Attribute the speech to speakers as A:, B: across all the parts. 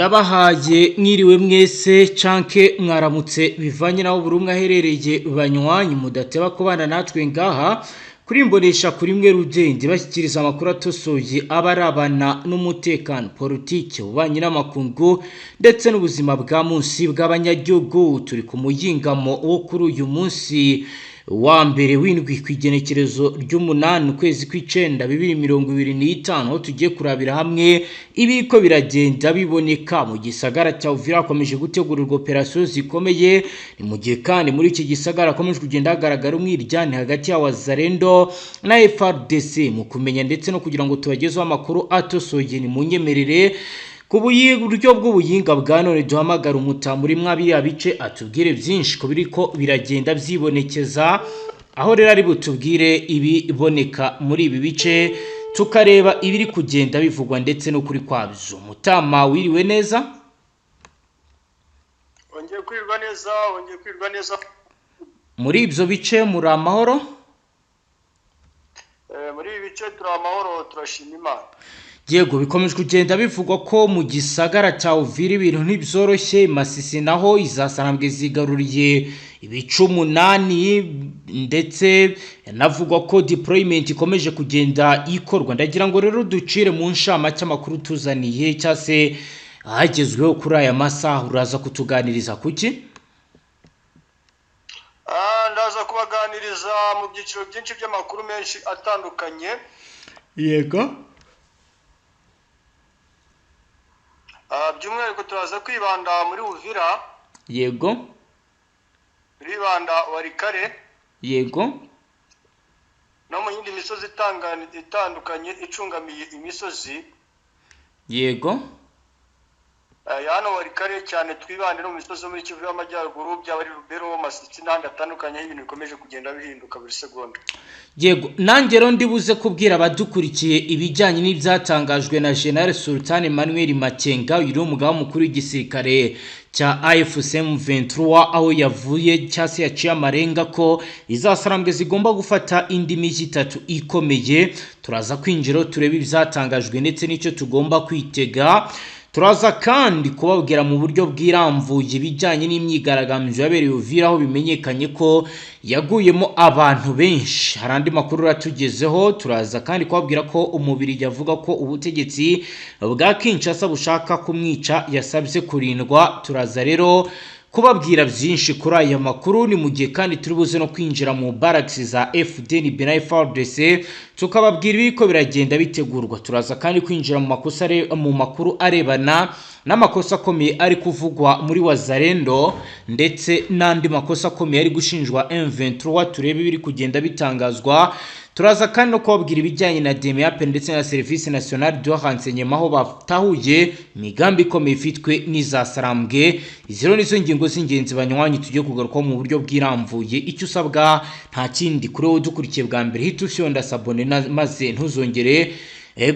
A: ndabahaye mwiriwe mwese canke mwaramutse bivanye naho buri umwe aherereye banywanyi mudateba kubana natwe ngaha kuri mbonesha kuri mwe rugende bashyikiriza amakuru atosoye abarabana n'umutekano politike ubanye n'amakungu ndetse n'ubuzima bwa munsi bw'abanyagihugu. Turi ku muyingamo wo kuri uyu munsi wa mbere w'indwi kw'igenekerezo ry'umunani ukwezi kw'icenda 2025 aho tugiye kurabira hamwe ibiko biragenda biboneka mu gisagara cya Uvira. Hakomeje gutegurirwa operasiyo zikomeye, ni mu gihe kandi muri iki gisagara hakomeje kugenda hagaragara umwiryane hagati ya Wazalendo na FARDC mu kumenya ndetse no kugira ngo tubagezeho amakuru atosoye. Ni munyemerere ku buryo bw'ubuyinga bwa none duhamagara umutamuri mwabiriya bice atubwire byinshi ko biriko biragenda byibonekeza, aho rero ari butubwire ibiboneka muri ibi bice tukareba ibiri kugenda bivugwa ndetse no kuri kwabyo. Mutama wiriwe neza?
B: Ongeye kwirwa neza.
A: Muri ibyo bice muri amahoro?
B: Muri ibi bice turi amahoro, turashima Imana.
A: Yego, bikomeje kugenda bivugwa ko mu gisagara cya Uvira ibintu ntibyoroshye. Masisi naho izasanambwe zigaruriye ibice 8 ndetse yanavugwa ko deployment ikomeje kugenda ikorwa. Ndagira ngo rero ducire mu nshama cy'amakuru tuzaniye cyase hagezweho kuri aya masaha. Uraza kutuganiriza kuki?
B: Ndaza kubaganiriza mu byiciro byinshi by'amakuru menshi atandukanye.
A: Yego.
B: By'umwihariko turaza kwibanda muri Uvira.
A: Yego.
B: Ribanda Warikare.
A: Yego.
B: No mu yindi misozi itandukanye icungamiye imisozi.
A: Yego.
B: Hano Warikare cyane twibande no mu misozi muri Kivu y'Amajyaruguru, byaba ari Rubero, Masisi n'ahandi atandukanye, ibintu bikomeje kugenda bihinduka buri segonda.
A: Yego, nanjye rero ndibuze kubwira abadukurikiye ibijyanye n'ibyatangajwe na General Sultan Emmanuel Makenga, uyu umugaba mukuru w'igisirikare cya AFC M23, aho yavuye cyase yaciye amarenga ko izasarambwe zigomba gufata indi miji 3 ikomeye. Turaza kwinjira turebe ibyatangajwe ndetse n'icyo tugomba kwitega. Turaza kandi kubabwira mu buryo bw'iramvuye bijyanye n'imyigaragambyo yabereye Uvira, aho bimenyekanye ko yaguyemo abantu benshi. Harandi makuru ratugezeho. Turaza kandi kubabwira ko umubiri yavuga ko ubutegetsi bwa Kinshasa bushaka kumwica yasabye kurindwa. Turaza rero kubabwira byinshi kuri aya makuru. Ni mu gihe kandi turi buze no kwinjira mu barracks za FDN na FARDC tukababwira ibiko biragenda bitegurwa. Turaza kandi kwinjira mu makuru arebana n'amakosa akomeye ari kuvugwa muri Wazalendo ndetse n'andi makosa akomeye ari gushinjwa M23. Turebe ibiri kugenda bitangazwa. Turaza kandi no kubabwira ibijyanye na DMAP ndetse na Service National de Renseignement, aho batahuye imigambi ikomeye ifitwe n'izasarambwe. Izero nizo ngingo z'ingenzi banywanyi tugiye kugaruka mu buryo bw'iramvuye. Icyo usabwa nta kindi kuri wowe dukurikiye bwa mbere, hita usyonda sabone maze ntuzongere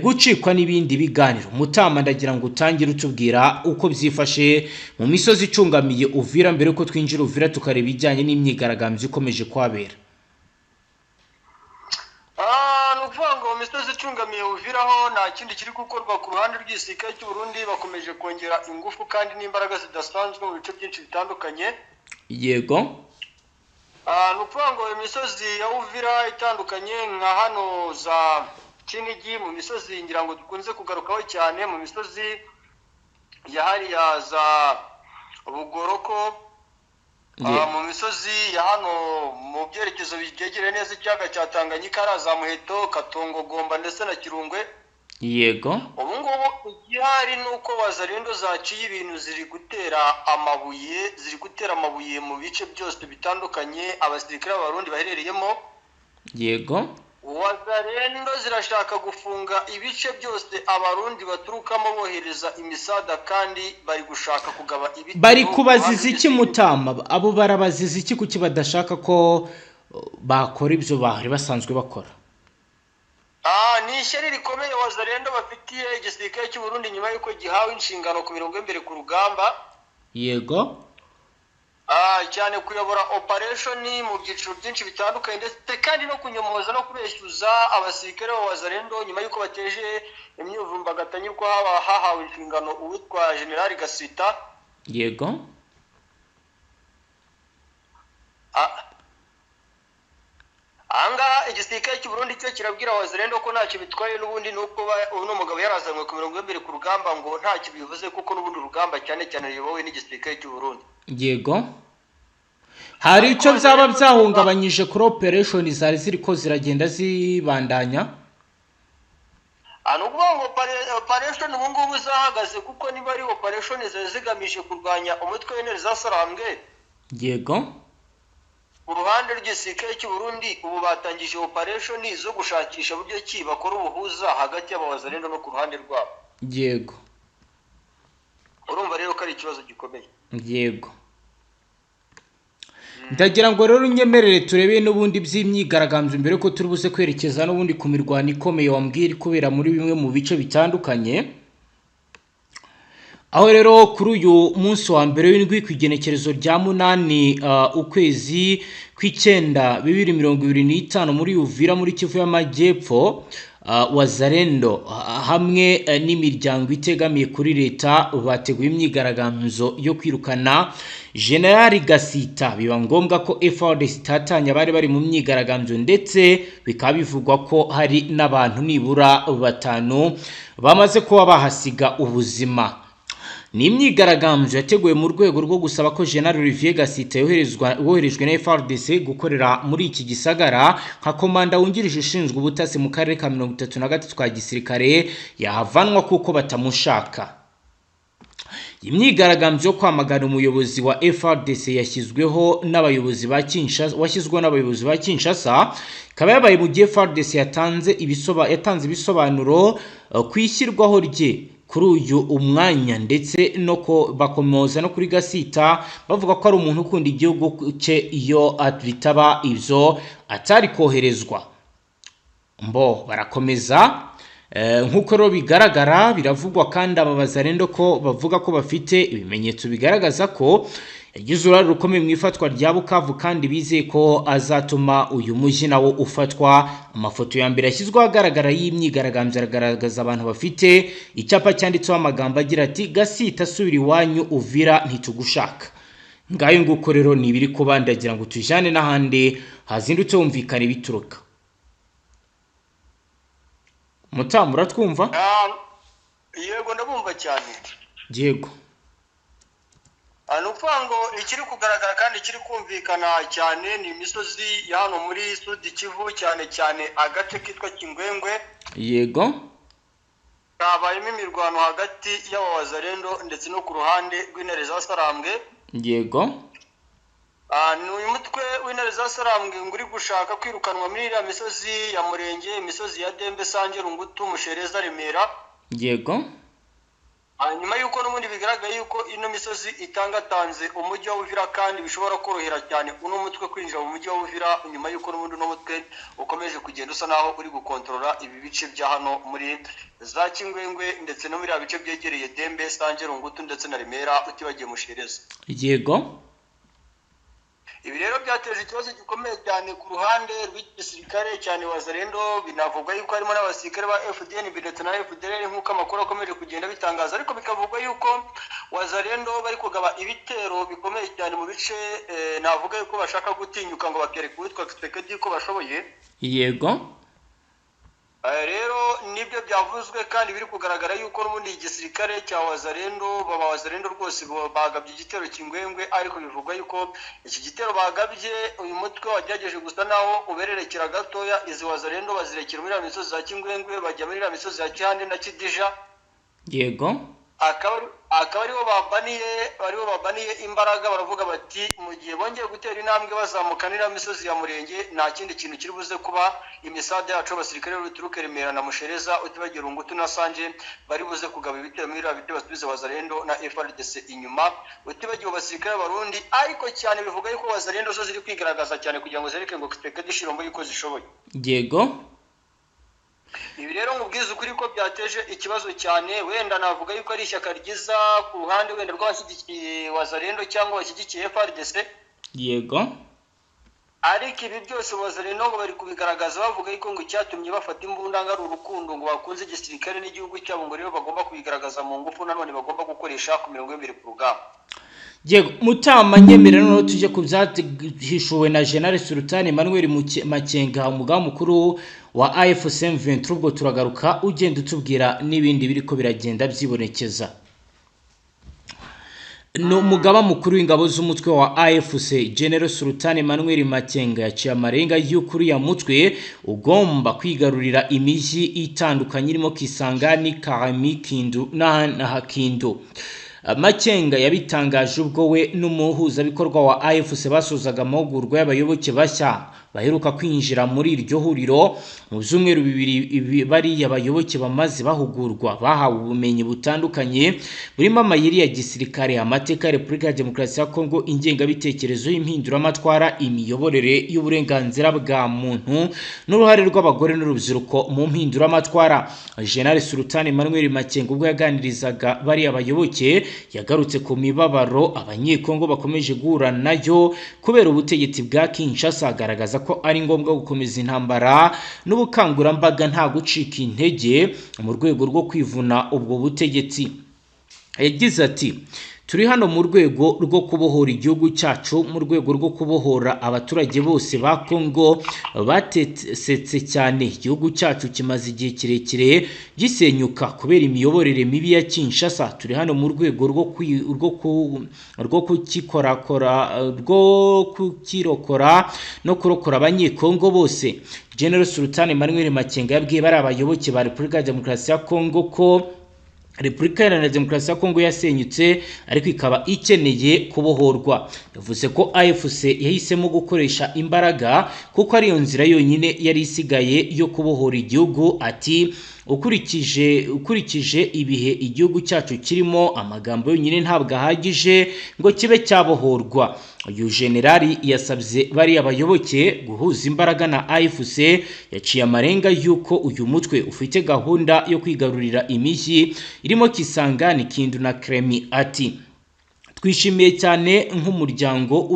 A: gucikwa n'ibindi biganiro. Mutama ndagira ngo utangire utubwira uko byifashe mu misozi icungamiye Uvira mbere uko twinjira Uvira tukareba ibijyanye n'imyigaragambyo ikomeje kwabera.
B: Nukuvuga ngo imisozi icungamiye Uvira ho nta kindi kiri gukorwa ku ruhande rw'igisirikare cy'u Burundi. Bakomeje kongera ingufu kandi n'imbaraga zidasanzwe mu bice byinshi bitandukanye.
A: Yego.
B: Nukuvuga ngo imisozi ya Uvira itandukanye nka hano za Kinigi, mu misozi ngira ngo dukunze kugarukaho cyane, mu misozi ya hariya za Bugoroko, mu misozi ya hano mu byerekezo byegereye neza ikiyaga cya Tanganyika, za Muheto, Katongo, Gomba ndetse na Kirungwe.
A: Yego.
B: Ubu ngubu igihari nuko Wazalendo zaciye ibintu ziri gutera amabuye mu bice byose bitandukanye abasirikare b'Abarundi baherereyemo.
A: Yego.
B: Wazalendo zirashaka gufunga ibice byose Abarundi baturukamo bohereza imisada, kandi bari gushaka kugaba ibitero.
A: Bari kubaziza iki Mutama? Abo barabaziza iki kuki badashaka ko bakora ibyo bari basanzwe bakora?
B: Ni ishyari rikomeye Wazalendo bafitiye igisirikare cy'u Burundi nyuma y'uko gihawe inshingano ku mirongo imbere ku rugamba.
A: Yego.
B: cyane kuyobora operation mu byiciro byinshi bitandukanye ndetse kandi no kunyomoza no kubeshyuza abasirikare ba Wazalendo nyuma y'uko bateje imyivumbagatanyo ko hahawe inshingano uwitwa General Gasita.
A: Yego.
B: Anga igisirikare cy'u Burundi cyo kirabwira Wazalendo ko ntacyo bitwaye n'ubundi nuko uno mugabo yarazanwe ku mirongo y'embere ku rugamba ngo ntacyo bivuze kuko n'ubundi urugamba cyane cyane riyobowe n'igisirikare cy'u Burundi.
A: Yego. Hari icyo byaba byahungabanyije kuri operation zari ziriko ziragenda zibandanya?
B: Anukuvuga ngo operation ubu ngubu zahagaze kuko niba ari operation zigamije kurwanya umutwe w'intare zasarambwe.
A: Yego.
B: Uruhande rw'igisirikare cy'u Burundi ubu batangije operation zo gushakisha buryo ki bakora ubuhuza hagati y'Abawazalendo no ku ruhande rwabo.
A: Yego.
B: Urumva rero ko ari ikibazo gikomeye.
A: Yego. Ndagira ngo rero unyemerere turebe n'ubundi by'imyigaragambyo mbere ko turi buze kwerekeza n'ubundi ku mirwano ikomeye wambwira kubera muri bimwe mu bice bitandukanye. Aho rero kuri uyu munsi wa mbere w'indwi ku igenekerezo rya 8 ukwezi kw'Icyenda 2025 muri Uvira muri Kivu y'Amajyepfo, Wazalendo hamwe n'imiryango itegamiye kuri leta bateguye imyigaragambyo yo kwirukana General Gasita. Biba ngombwa ko FARDC itatanya bari bari mu myigaragambyo ndetse bikaba bivugwa ko hari n'abantu nibura 5 bamaze kuba bahasiga ubuzima. Ni imyigaragambyo yateguwe mu rwego rwo gusaba ko General Olivier Gasita yoherejwe na FARDC gukorera muri iki gisagara nka komanda wungirije ushinzwe ubutasi mu karere ka 33 twa gisirikare yahavanwa kuko batamushaka. Imyigaragambyo yo kwamagana umuyobozi wa FARDC yashyizweho n'abayobozi ba Kinshasa ikaba yabaye mu gihe FARDC yatanze ibisobanuro kwishyirwaho rye kuri uyu umwanya ndetse no ko bakomoza no kuri Gasita bavuga ko ari umuntu ukunda igihugu cye iyo bitaba ivyo atari koherezwa. Mbo barakomeza nkuko ro bigaragara biravugwa kandi ababazarendo ko bavuga ko bafite ibimenyetso bigaragaza ko yagize uruhare rukomeye mu ifatwa rya Bukavu kandi bizeye ko azatuma uyu mujyi nawo ufatwa. Amafoto ya mbere yashyizweho agaragara y'imyigaragambyo aragaragaza abantu bafite icyapa cyanditseho amagambo agira ati Gasita subira iwanyu Uvira ntitugushaka. Ngayo nguko rero ni ibiri kubandagira ngo tujane n'ahandi hazindutse humvikana ibituruka. Mutamura twumva?
B: Yego ndabumva cyane.
A: Yego.
B: Anukuvuga ngo ikiri kugaragara kandi ikiri kumvikana cyane ni imisozi ya hano muri Sud Kivu cyane cyane agace kitwa Kingwengwe.
A: Yego.
B: Habayemo imirwano hagati y'Abawazalendo ndetse no ku ruhande rw'intare zasarambwe.
A: Yego.
B: Ni uyu mutwe w'intare zasarambwe nguri gushaka kwirukanwa muri iriya misozi ya Murenge, imisozi ya Dembe, Sange, Rungutu, Mushereza, Remera.
A: Yego.
B: Nyuma yuko n'ubundi bigaragaye yuko ino misozi itangatanze umujyi wa Uvira kandi bishobora korohera cyane uno mutwe kwinjira mu mujyi wa Uvira nyuma yuko n'ubundi no mutwe ukomeje kugenda usa naho uri gukontrola ibi bice bya hano muri za Kingwengwe ndetse no muri abice byegereye Dembe, Sange, Rungutu ndetse na Remera utibagiye Mushereza.
A: Yego.
B: Ibi rero byateje ikibazo gikomeye cyane ku ruhande rw'igisirikare cyane Wazalendo. Binavugwa yuko harimo n'abasirikare ba FDN ndetse na FDLR nk'uko amakuru akomeje kugenda bitangaza, ariko bikavugwa yuko Wazalendo bari kugaba ibitero bikomeye cyane mu bice navuga yuko bashaka gutinyuka ngo bakereke uwitwa Kisekedi ko bashoboye.
A: Yego.
B: Rero nibyo byavuzwe kandi biri kugaragara yuko n'ubundi igisirikare cya Wazalendo rwose bagabye igitero Kingwengwe, ariko bivugwa yuko iki gitero bagabye uyu mutwe wagerageje gusa naho ubererekera gatoya izi Wazalendo bazirekera muri misozi za Kingwengwe bajya muri misozi ya Kihande na Kidija.
A: Yego.
B: Akaba ariho babaniye imbaraga baravuga bati mu gihe bongeye gutera intambwe bazamukanira misozi ya Murenge nta kindi kintu kiri buze kuba imisade yacu abasirikare b'Uturuke, Remera na Mushereza utibagiye Rungutu na Sange bari buze kugaba ibitero muri iriya bite basubize Wazalendo na FARDC inyuma utibagiye abasirikare b'Abarundi, ariko cyane bivuga yuko Wazalendo zo ziri kwigaragaza cyane kugira ngo zereke ngo Kisekedi ishirombo yuko zishoboye.
A: Yego.
B: Ibi rero nkubwiza ukuri ko byateje ikibazo cyane, wenda navuga yuko ari ishyaka ryiza ku ruhande wenda rw'abashyigikiye Wazalendo cyangwa bashyigikiye FARDC,
A: yego.
B: ariko ibi byose Wazalendo ngo bari kubigaragaza bavuga yuko ngo icyatumye bafata imbunda ngari urukundo ngo bakunze igisirikare n'igihugu cyabo ngo rero bagomba kubigaragaza mu ngufu nanone bagomba gukoresha ku mirongo y'ibiri ku rugamba.
A: Yego, Mutama nyemera no tuje ku byahishuwe na General Sultan Emmanuel Makenga, umugaba mukuru wa AFC M23. Ubwo turagaruka ugenda utubwira n'ibindi biriko biragenda byibonekeza. No mugaba mukuru w'ingabo z'umutwe wa AFC General Sultan Emmanuel Makenga yaciye amarenga y'ukuri ya mutwe ugomba kwigarurira imijyi itandukanye irimo Kisangani, Karami, Kindu na Hakindo. Makenga yabitangaje ubwo we n'umuhuzabikorwa wa AFC basozaga amahugurwa y'abayoboke bashya baheruka kwinjira muri iryo huriro. Mu byumweru bibiri bari abayoboke bamaze bahugurwa bahawe ubumenyi butandukanye burimo amayeri ya gisirikare, amateka ya Repubulika ya Demokarasi ya Kongo, ingengabitekerezo y'impinduramatwara, imiyoborere y'uburenganzira bwa muntu n'uruhare rw'abagore n'urubyiruko mu mpinduramatwara. General Sultan Emmanuel Makenga ubwo yaganirizaga bari abayoboke yagarutse ku mibabaro abanyekongo bakomeje guhura nayo kubera ubutegetsi bwa Kinshasa, agaragaza ko ari ngombwa gukomeza intambara n'ubukangurambaga nta gucika intege mu rwego rwo kwivuna ubwo butegetsi. Yagize ati turi hano mu rwego rwo kubohora igihugu cyacu, mu rwego rwo kubohora abaturage bose ba Kongo batesetse cyane. Igihugu cyacu kimaze igihe kirekire gisenyuka kubera imiyoborere mibi ya Kinshasa. Turi hano mu rwego rwo kukirokora no kurokora abanyekongo bose. General Sultan Emmanuel Makenga yabwiye bari abayoboke ba Repubulika ya Demokarasi ya Kongo ko Repubulika Iharanira Demokarasi ya Kongo yasenyutse ariko ikaba ikeneye kubohorwa. Yavuze ko AFC yahisemo gukoresha imbaraga kuko ariyo nzira yonyine yari isigaye yo kubohora igihugu. Ati ukurikije ibihe igihugu cyacu kirimo, amagambo yonyine ntabwo ahagije ngo kibe cyabohorwa. Uyu generali yasabye bari abayoboke guhuza imbaraga na AFC. Yaciye amarenga yuko uyu mutwe ufite gahunda yo kwigarurira imijyi irimo Kisangani, Kindu na Kremi. Ati twishimiye cyane nk'umuryango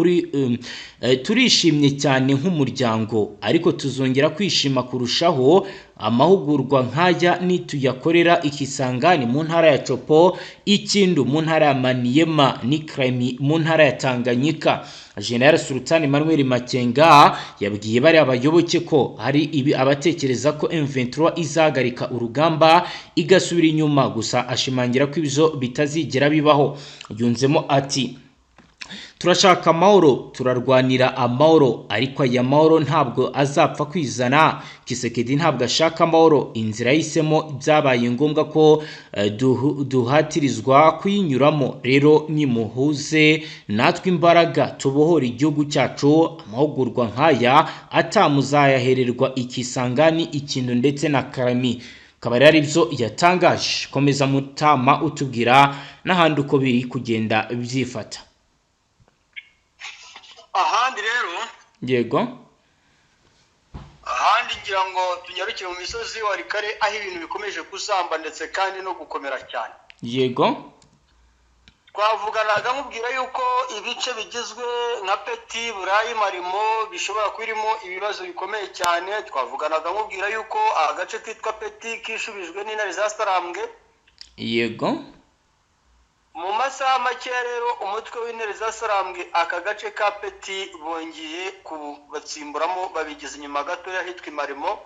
A: turishimye cyane nk'umuryango, ariko tuzongera kwishima kurushaho amahugurwa nk'aya nituyakorera Ikisangani mu ntara ya Chopo, Ikindu mu ntara ya Maniema n'Kremi mu ntara ya Tanganyika. General Sultan Emmanuel Makenga yabwiye bari abayoboke ko hari abatekereza ko M23 izagarika urugamba igasubira inyuma, gusa ashimangira ko ibyo bitazigera bibaho. Yunzemo ati turashaka amahoro, turarwanira amahoro, ariko aya mahoro ntabwo azapfa kwizana. Kisekedi ntabwo ashaka amahoro, inzira yahisemo byabaye ngombwa ko duhatirizwa kuyinyuramo. Rero nimuhuze natwe imbaraga tubohora igihugu cyacu. Amahugurwa nk'aya atamuzayahererwa Ikisangani, Ikindu ndetse na Karami. Kabari ari byo yatangaje. Komeza Mutama utubwira n'ahandi uko biri kugenda byifata.
B: Ahandi rero
A: yego,
B: ahandi ngira ngo tunyarukire mu misozi wa Rikare aho ibintu bikomeje kuzamba ndetse kandi no gukomera cyane.
A: Yego,
B: twavuganaga nkubwira yuko ibice bigizwe nka Peti, Burayi, Marimo bishobora kwirimo ibibazo bikomeye cyane. Twavuganaga nkubwira yuko agace kitwa Peti kishubijwe n'intare za Sarambwe.
A: yego,
B: mu masaha make rero umutwe w'intare za Sarambwe aka gace ka Peti bongeye kubatsimburamo babigize inyuma gato yahitwa Marimo.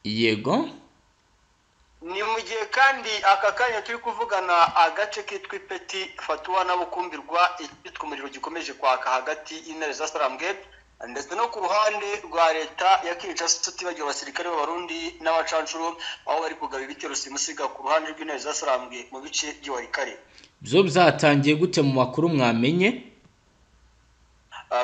A: yego,
B: ni mu gihe kandi aka kanya turi kuvugana agace kitwa Peti Fatuwa na Bukumbirwa itwitwa umuriro gikomeje kwaka hagati y'intare za Sarambwe ndetse no ku ruhande rwa leta ya Kinshasa tibagiwe abasirikare b'abarundi n'abacancuro aho bari kugaba ibitero simusiga ku ruhande rw'intare za Sarambwe mu bice by'Iwarikare.
A: byo byatangiye gute mu makuru mwamenye?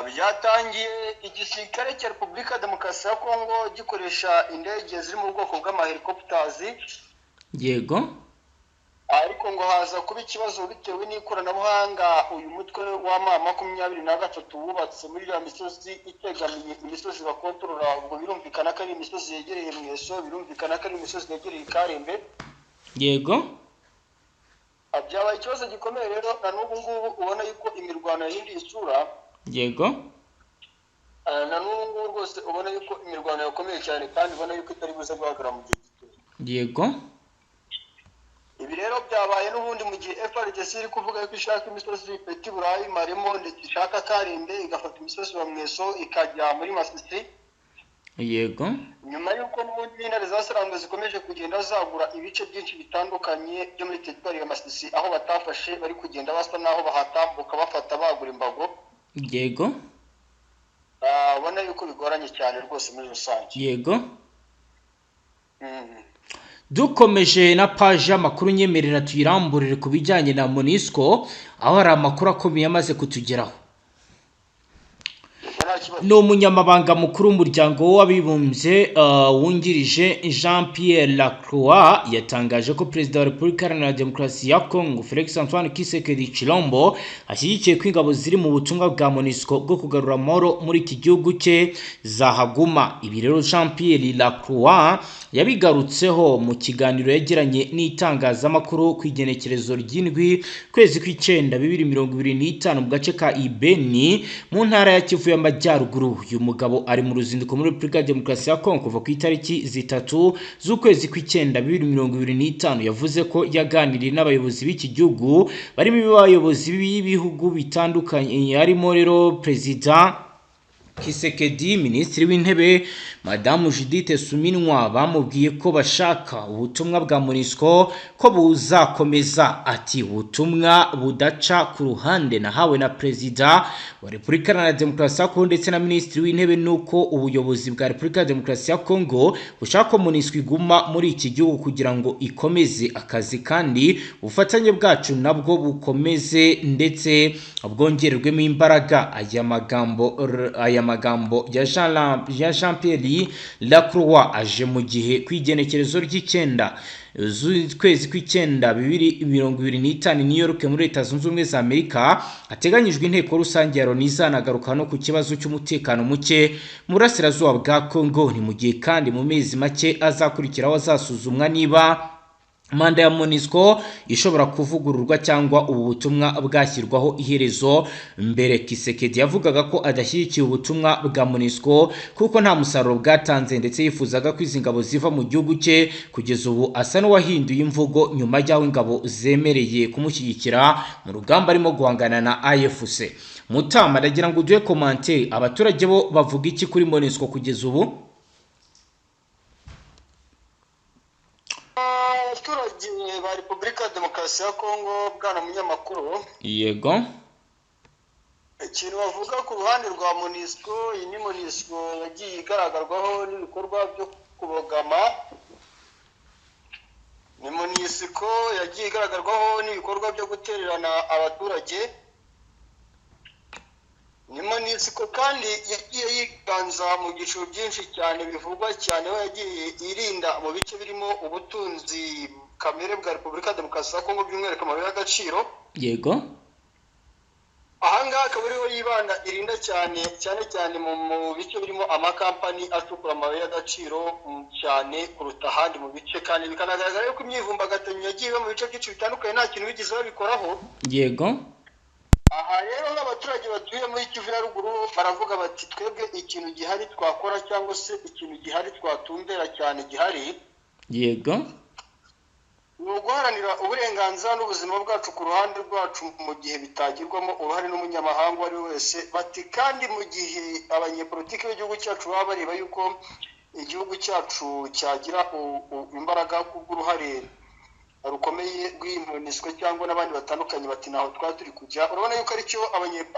B: Byatangiye igisirikare cya Repubulika Demokarasi ya Kongo gikoresha indege ziri mu bwoko bw'amahelicopters.
A: Yego,
B: ariko ngo haza kuba ikibazo bitewe n'ikoranabuhanga uyu mutwe wa M23 wubatse muri ya misozi itegamiye imisozi bakontorora. Ubwo birumvikana ko ari imisozi yegereye Mweso, birumvikana ko ari imisozi yegereye Karembe.
A: yego,
B: Byabaye ikibazo gikomeye rero na n'ubu ngubu ubona yuko imirwano yindi isura.
A: yego,
B: na n'ubu rwose ubona yuko imirwano yakomeye cyane kandi ubona yuko itari buze guhagarara mu gihe gito.
A: Yego.
B: Ibi rero byabaye n'ubundi mu gihe FARDC iri kuvuga yuko ishaka imisozi Petit Burayi, Maremo ndetse ishaka Karembe, igafata imisozi wa Mweso ikajya muri Masisi.
A: Yego.
B: Nyuma yuko n'ubundi intare zasarangwe zikomeje kugenda zagura ibice byinshi bitandukanye byo muri teritwari ya Masisi, aho batafashe bari kugenda basa naho bahatambuka bafata bagura imbago.
A: Yego.
B: Ubona yuko bigoranye cyane rwose muri rusange.
A: Yego. Dukomeje na page y'amakuru nyemerera tuyiramburire ku bijyanye na MONUSCO, aho hari amakuru akomeye amaze kutugeraho. Ni umunyamabanga mukuru w'umuryango w'abibumbye wungirije Jean Pierre Lacroix yatangaje ko Perezida wa Repubulika Iharanira Demokarasi ya Congo Felix Antoine Tshisekedi Tshilombo ashyigikiye ko ingabo ziri mu butumwa bwa MONUSCO bwo kugarura amahoro muri iki gihugu cye zahaguma. Ibi rero Jean Pierre Lacroix yabigarutseho mu kiganiro yagiranye n'itangazamakuru ku igenekerezo ry'indwi kwezi kw'icenda 2025 mu gace ka Ibeni mu ntara ya Kivu y'Amajyaruguru. Uyu mugabo ari mu ruzinduko muri Repubulika ya Demokarasi ya Kongo kuva ku itariki 3 z'ukwezi kw'icenda 2025. Yavuze ko yaganiriye n'abayobozi b'iki gihugu barimo abayobozi b'ibihugu bitandukanye, harimo rero Perezida Tshisekedi, Minisitiri w'Intebe Madamu Judith Suminwa, bamubwiye ko bashaka ubutumwa bwa MONUSCO ko buzakomeza. Ati ubutumwa budaca ku ruhande nahawe na Perezida wa Repubulika Iharanira Demokarasi ya Kongo ndetse na Minisitiri w'Intebe nuko ubuyobozi bwa Repubulika ya Demokarasi ya Kongo bushaka ko MONUSCO iguma muri iki gihugu kugira ngo ikomeze akazi kandi ubufatanye bwacu nabwo bukomeze ndetse bwongererwemo imbaraga. Aya magambo ya Jean Pierre Lacroix aje mu gihe kwigenekerezo ry'icenda z'ukwezi kw'icenda 2025 New York muri Leta Zunze Ubumwe za Amerika hateganyijwe inteko rusange ya Loni izanagaruka no ku kibazo cy'umutekano muke mu burasirazuba bwa Congo. Ni mu gihe kandi mu mezi make azakurikiraho azasuzumwa niba manda ya MONUSCO ishobora kuvugururwa cyangwa ubu butumwa bwashyirwaho iherezo. Mbere Tshisekedi yavugaga ko adashyigikiye ubutumwa bwa MONUSCO kuko nta musaruro bwatanze ndetse yifuzaga ko izi ngabo ziva mu gihugu cye. Kugeza ubu asa n'uwahinduye imvugo nyuma y'aho ingabo zemereye kumushyigikira mu rugamba arimo guhangana na AFC. Mutama ndagira ngo uduhe commentaire, abaturage bo bavuga iki kuri MONUSCO kugeza ubu?
B: Abaturage ba Repubulika ya Demokarasi ya Kongo, bwana munyamakuru.
A: Yego.
B: Ikintu bavuga ku ruhande rwa MONUSCO, iyi ni MONUSCO yagiye igaragarwaho n'ibikorwa byo kubogama. Ni MONUSCO yagiye igaragarwaho n'ibikorwa byo gutererana abaturage. Ni MONUSCO kandi yagiye yiganza mu byiciro byinshi cyane bivugwa cyane, aho yagiye irinda mu bice birimo ubutunzi kamere bwa Repubulika ya Demokarasi ya Kongo by'umwihariko amabuye y'agaciro.
A: Yego.
B: Ahangaha akaba ariho yibanda irinda cyane mu bice birimo amakampani acukura amabuye y'agaciro cyane kuruta ahandi mu bice, kandi bikanagaragara yuko imyivumbagatanyo yagiye iba mu bice byinshi bitandukanye nta kintu bigeze babikoraho.
A: Yego.
B: Aha rero n'abaturage batuye muri Kivu ya ruguru baravuga bati twebwe ikintu gihari twakora cyangwa se ikintu gihari twatumbera cyane gihari.
A: Yego.
B: Ni uguharanira uburenganzira n'ubuzima bwacu ku ruhande rwacu mu gihe bitagirwamo uruhare n'umunyamahanga uwo ari we wese. Bati kandi mu gihe abanyepolitiki b'igihugu cyacu baba bareba yuko igihugu cyacu cyagira imbaraga kubw'uruhare rukomeye rw'MONUSCO cyangwa n'abandi batandukanye, bati naho twari turi kujya. Urabona yuko aricyo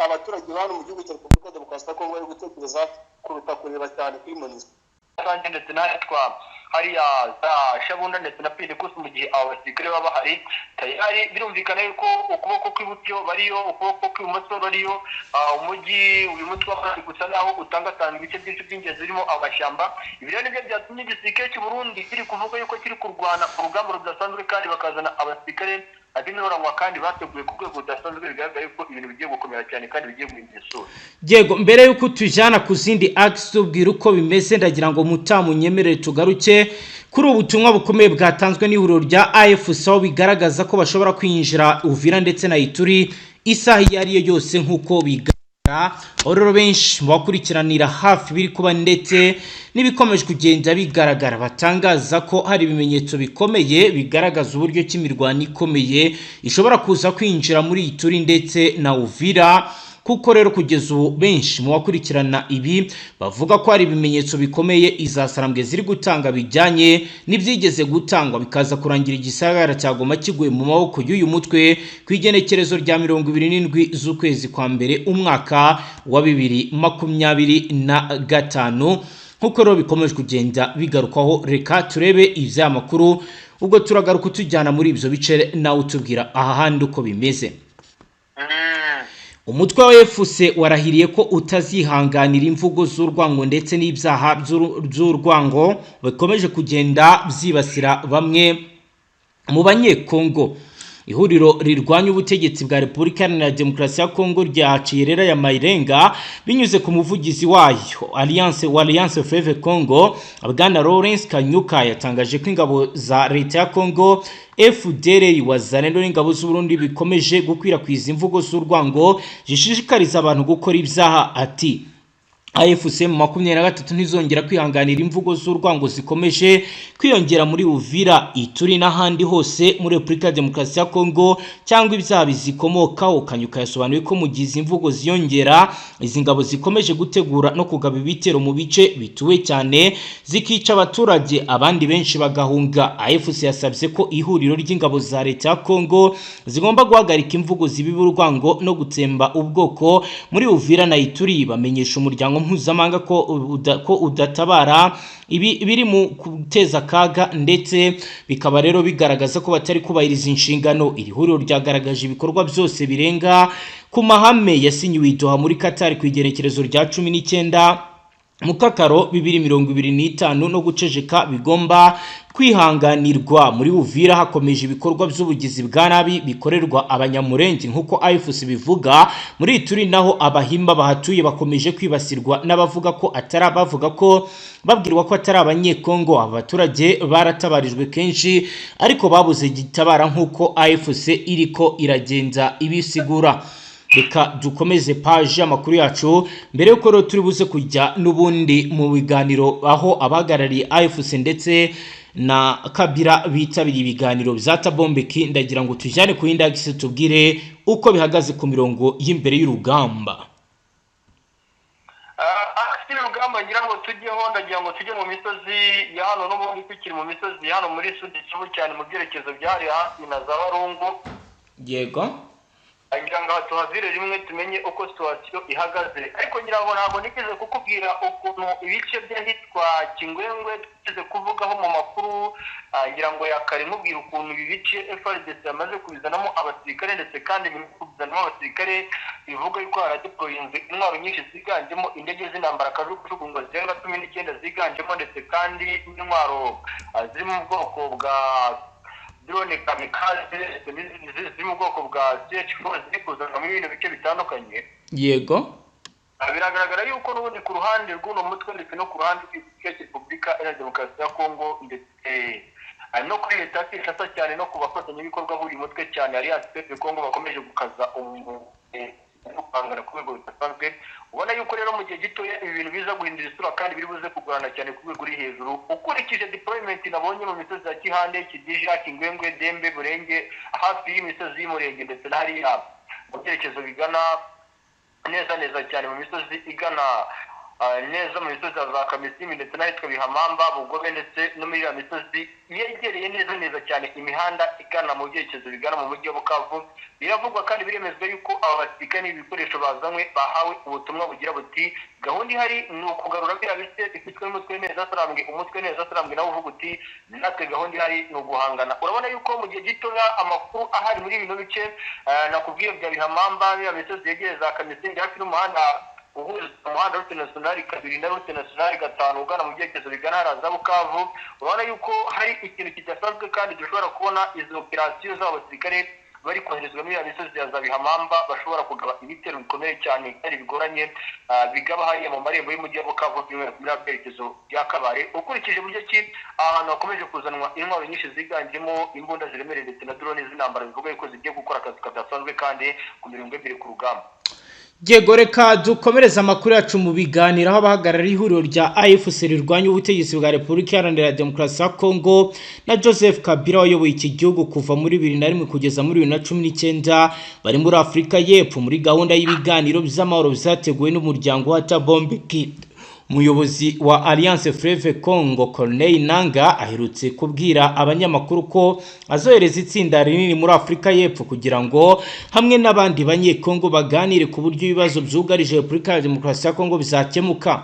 B: abaturage hano mu gihugu cya Repubulika ya Demokarasi ya Kongo bari gutekereza kuruta kureba cyane kuri MONUSCO. Kandi ndetse natwa hariya za Shabunda ndetse na Pinikusi, mu gihe abo basirikare baba bahari tayari birumvikana yuko ukuboko kw'iburyo bariyo, ukuboko kw'ibumoso bariyo. Umujyi uyu mutwe w'abandi gusa naho utangatanga ibice byinshi by'ingenzi birimo amashyamba. Ibi rero nibyo byatumye igisirikare cy'u Burundi kiri kuvuga yuko kiri kurwana urugamba rudasanzwe kandi bakazana abasirikare abinoranwa kandi bateguye ku rwego rudasanzwe. Bigaragara yuko ibintu bigiye gukomera cyane kandi bigiye guhindura isura.
A: Yego, mbere yuko tujana ku zindi acts tubwira uko bimeze, ndagira ngo Mutamu nyemerere tugaruke kuri ubutumwa bukomeye bwatanzwe n'ihuriro rya AFC aho bigaragaza ko bashobora kwinjira Uvira ndetse na Ituri isaha iyo ari yo yose nk'uko biga Ororo benshi mu bakurikiranira hafi biri kuba ndetse n'ibikomeje kugenda bigaragara batangaza ko hari ibimenyetso bikomeye bigaragaza uburyo cy'imirwano ikomeye ishobora kuza kwinjira muri Ituri ndetse na Uvira, kuko rero kugeza ubu benshi mu bakurikirana ibi bavuga ko hari ibimenyetso bikomeye izasarambwe ziri gutanga bijyanye n'ibyigeze gutangwa bikaza kurangira igisagara cya Goma kiguye mu maboko y'uyu mutwe ku igenekerezo rya 27 z'ukwezi kwa mbere umwaka wa 2025, nkuko rero bikomeje kugenda bigarukwaho. Reka turebe ivya makuru ubwo turagaruka tujyana muri ibyo bice nawe utubwira aha handi uko bimeze. Umutwe wa FC warahiriye ko utazihanganira imvugo z'urwango ndetse n'ibyaha by'urwango bikomeje kugenda byibasira bamwe mu banyekongo. Ihuriro rirwanya ubutegetsi bwa Repubulika Iharanira Demokarasi ya Kongo ryaciye rero ya Mayirenga binyuze ku muvugizi wayo Alliance Fleuve Congo Bwana Lawrence Kanyuka yatangaje ko ingabo za leta ya Kongo FDLR wazarendo n'ingabo z'u Burundi bikomeje gukwirakwiza imvugo z'urwango zishishikariza abantu gukora ibyaha. Ati AFC mu 23 ntizongera kwihanganira imvugo z'urwango zikomeje kwiyongera muri Uvira, Ituri n'ahandi hose muri Repubulika ya Demokarasi ya Kongo cyangwa ibyaha bizikomokaho. Kanyuka yasobanuye ko mu gihe imvugo ziyongera izi ngabo zikomeje gutegura no kugaba ibitero mu bice bituwe cyane zikica abaturage abandi benshi bagahunga. AFC yasabye ko ihuriro ry'ingabo za leta ya Kongo zigomba guhagarika imvugo zibiba urwango no gutsemba ubwoko muri Uvira na Ituri, bamenyesha umuryango mpuzamahanga ko udatabara ibi biri mu guteza kaga ndetse bikaba rero bigaragaza ko batari kubahiriza inshingano. Iri huriro ryagaragaje ibikorwa byose birenga ku mahame yasinyiwe Doha muri Qatar ku igerekerezo rya 19 Mukakaro 2025 no gucejeka bigomba kwihanganirwa. Muri Uvira hakomeje ibikorwa by'ubugizi bwa nabi bikorerwa abanyamurenge nkuko AFC bivuga. Muri Ituri naho abahimba bahatuye bakomeje kwibasirwa n'abavuga ko babwirwa ko atari abanyekongo. Abaturage baratabarijwe kenshi ariko babuze gitabara nkuko AFC iriko iragenda ibisigura. Reka dukomeze page amakuru yacu mbere yuko rero turi buze kujya n'ubundi mu biganiro aho abahagarariye AFC ndetse na Kabila bitabiriye ibiganiro byata Bombeki. Ndagira ngo tujyane ku indagise tubwire uko bihagaze ku mirongo y'imbere y'urugamba.
B: Urugamba ngira ngo tujyeho, ndagira ngo tujye mu misozi ya hano no muri kwikiri mu misozi hano muri Sudi Kivu cyane mu byerekezo byari hafi na za Warungu.
A: Yego,
B: ngira ngo tuhazire rimwe tumenye uko situation ihagaze, ariko ngira ngo ntabwo nikize kukubwira ukuntu ibice by'ahitwa Kingwengwe tukize kuvugaho mu makuru. Ngira ngo yakare mubwira ukuntu ibi bice FARDC yamaze kubizanamo abasirikare ndetse kandi kubizanamo abasirikare bivuga yuko haradeployinze intwaro nyinshi ziganjemo indege z'intambara kajugujugu ngo zirenga 19 ziganjemo ndetse kandi intwaro ziri mu bwoko bwa drone kamikaze ziri mu bwoko bwa CH4 ziri kuzanwa mu bintu bice bitandukanye.
A: yego,
B: biragaragara yuko n'ubundi ku ruhande rw'uno mutwe ndetse no ku ruhande rw'Igihugu Repubulika Iharanira Demokarasi ya Kongo ndetse no kuri leta Kinshasa cyane no ku bafatanyabikorwa b'uyu mutwe cyane Alliance Fleuve Congo bakomeje gukaza ukangana ku rwego rudasanzwe. Ubona yuko rero mu gihe gitoya ibi bintu biza guhindura isura kandi biri buze kugurana cyane ku rwego ruri hejuru. Ukurikije deployment nabonye mu misozi ya Kihande, Kidija, Kingwengwe, Dembe, Burenge hafi y'imisozi y'Umurenge ndetse na hariya mu byerekezo bigana neza cyane mu misozi igana neza mu misozi za Kamisimi ndetse n'ahitwa Bihamamba, Bugobe ndetse no muri ya misozi yegereye neza cyane imihanda igana mu byerekezo bigana mu mujyi wa Bukavu. Biravugwa kandi biremezwa yuko aba basirikare n'ibikoresho bazanywe bahawe ubutumwa bugira buti gahunda ihari ni ukugarura biriya bice bifitwe n'umutwe neza sarambwe, umutwe neza sarambwe nawe uvuga uti natwe gahunda ihari ni uguhangana. Urabona yuko mu gihe gitoya amakuru ahari muri bino bice nakubwiye bya Bihamamba biriya misozi yegereye za Kamisimi hafi n'umuhanda uhuza umuhanda Route Nationale 2 na Route Nationale 5 ugana mu byerekezo bigana haraza Bukavu. Urabona yuko hari ikintu kidasanzwe kandi dushobora kubona izo operasiyo z'abasirikare bari koherezwa muri ya misozi ya za Bihamamba bashobora kugaba ibitero bikomeye cyane kandi bigoranye bigaba hariya mu marembo y'umujyi wa Bukavu muri byerekezo bya Kabare. Ukurikije buryo ki ahantu hakomeje kuzanwa intwaro nyinshi ziganjemo imbunda ziremereye ndetse na drone z'intambara bivuga yuko zigiye gukora akazi kadasanzwe kandi ku mirongo ebyiri ku rugamba.
A: Yego reka dukomereza amakuru yacu mu biganiro aho abahagarariye ihuriro rya AFC rirwanya ubutegetsi bwa Repubulika Iharanira Demokarasi ya Kongo na Joseph Kabila wayoboye iki gihugu kuva muri 2001 kugeza muri 2019 bari muri Afurika y'Epfo muri gahunda y'ibiganiro by'amahoro byateguwe n'umuryango wa Tabombeki. Umuyobozi wa Alliance Fleuve Congo Corneille Nangaa aherutse kubwira abanyamakuru ko azohereza itsinda rinini muri Afurika y'Epfo kugira ngo hamwe n'abandi banyekongo baganire ku buryo ibibazo byugarije Repubulika ya Demokarasi ya Kongo bizakemuka.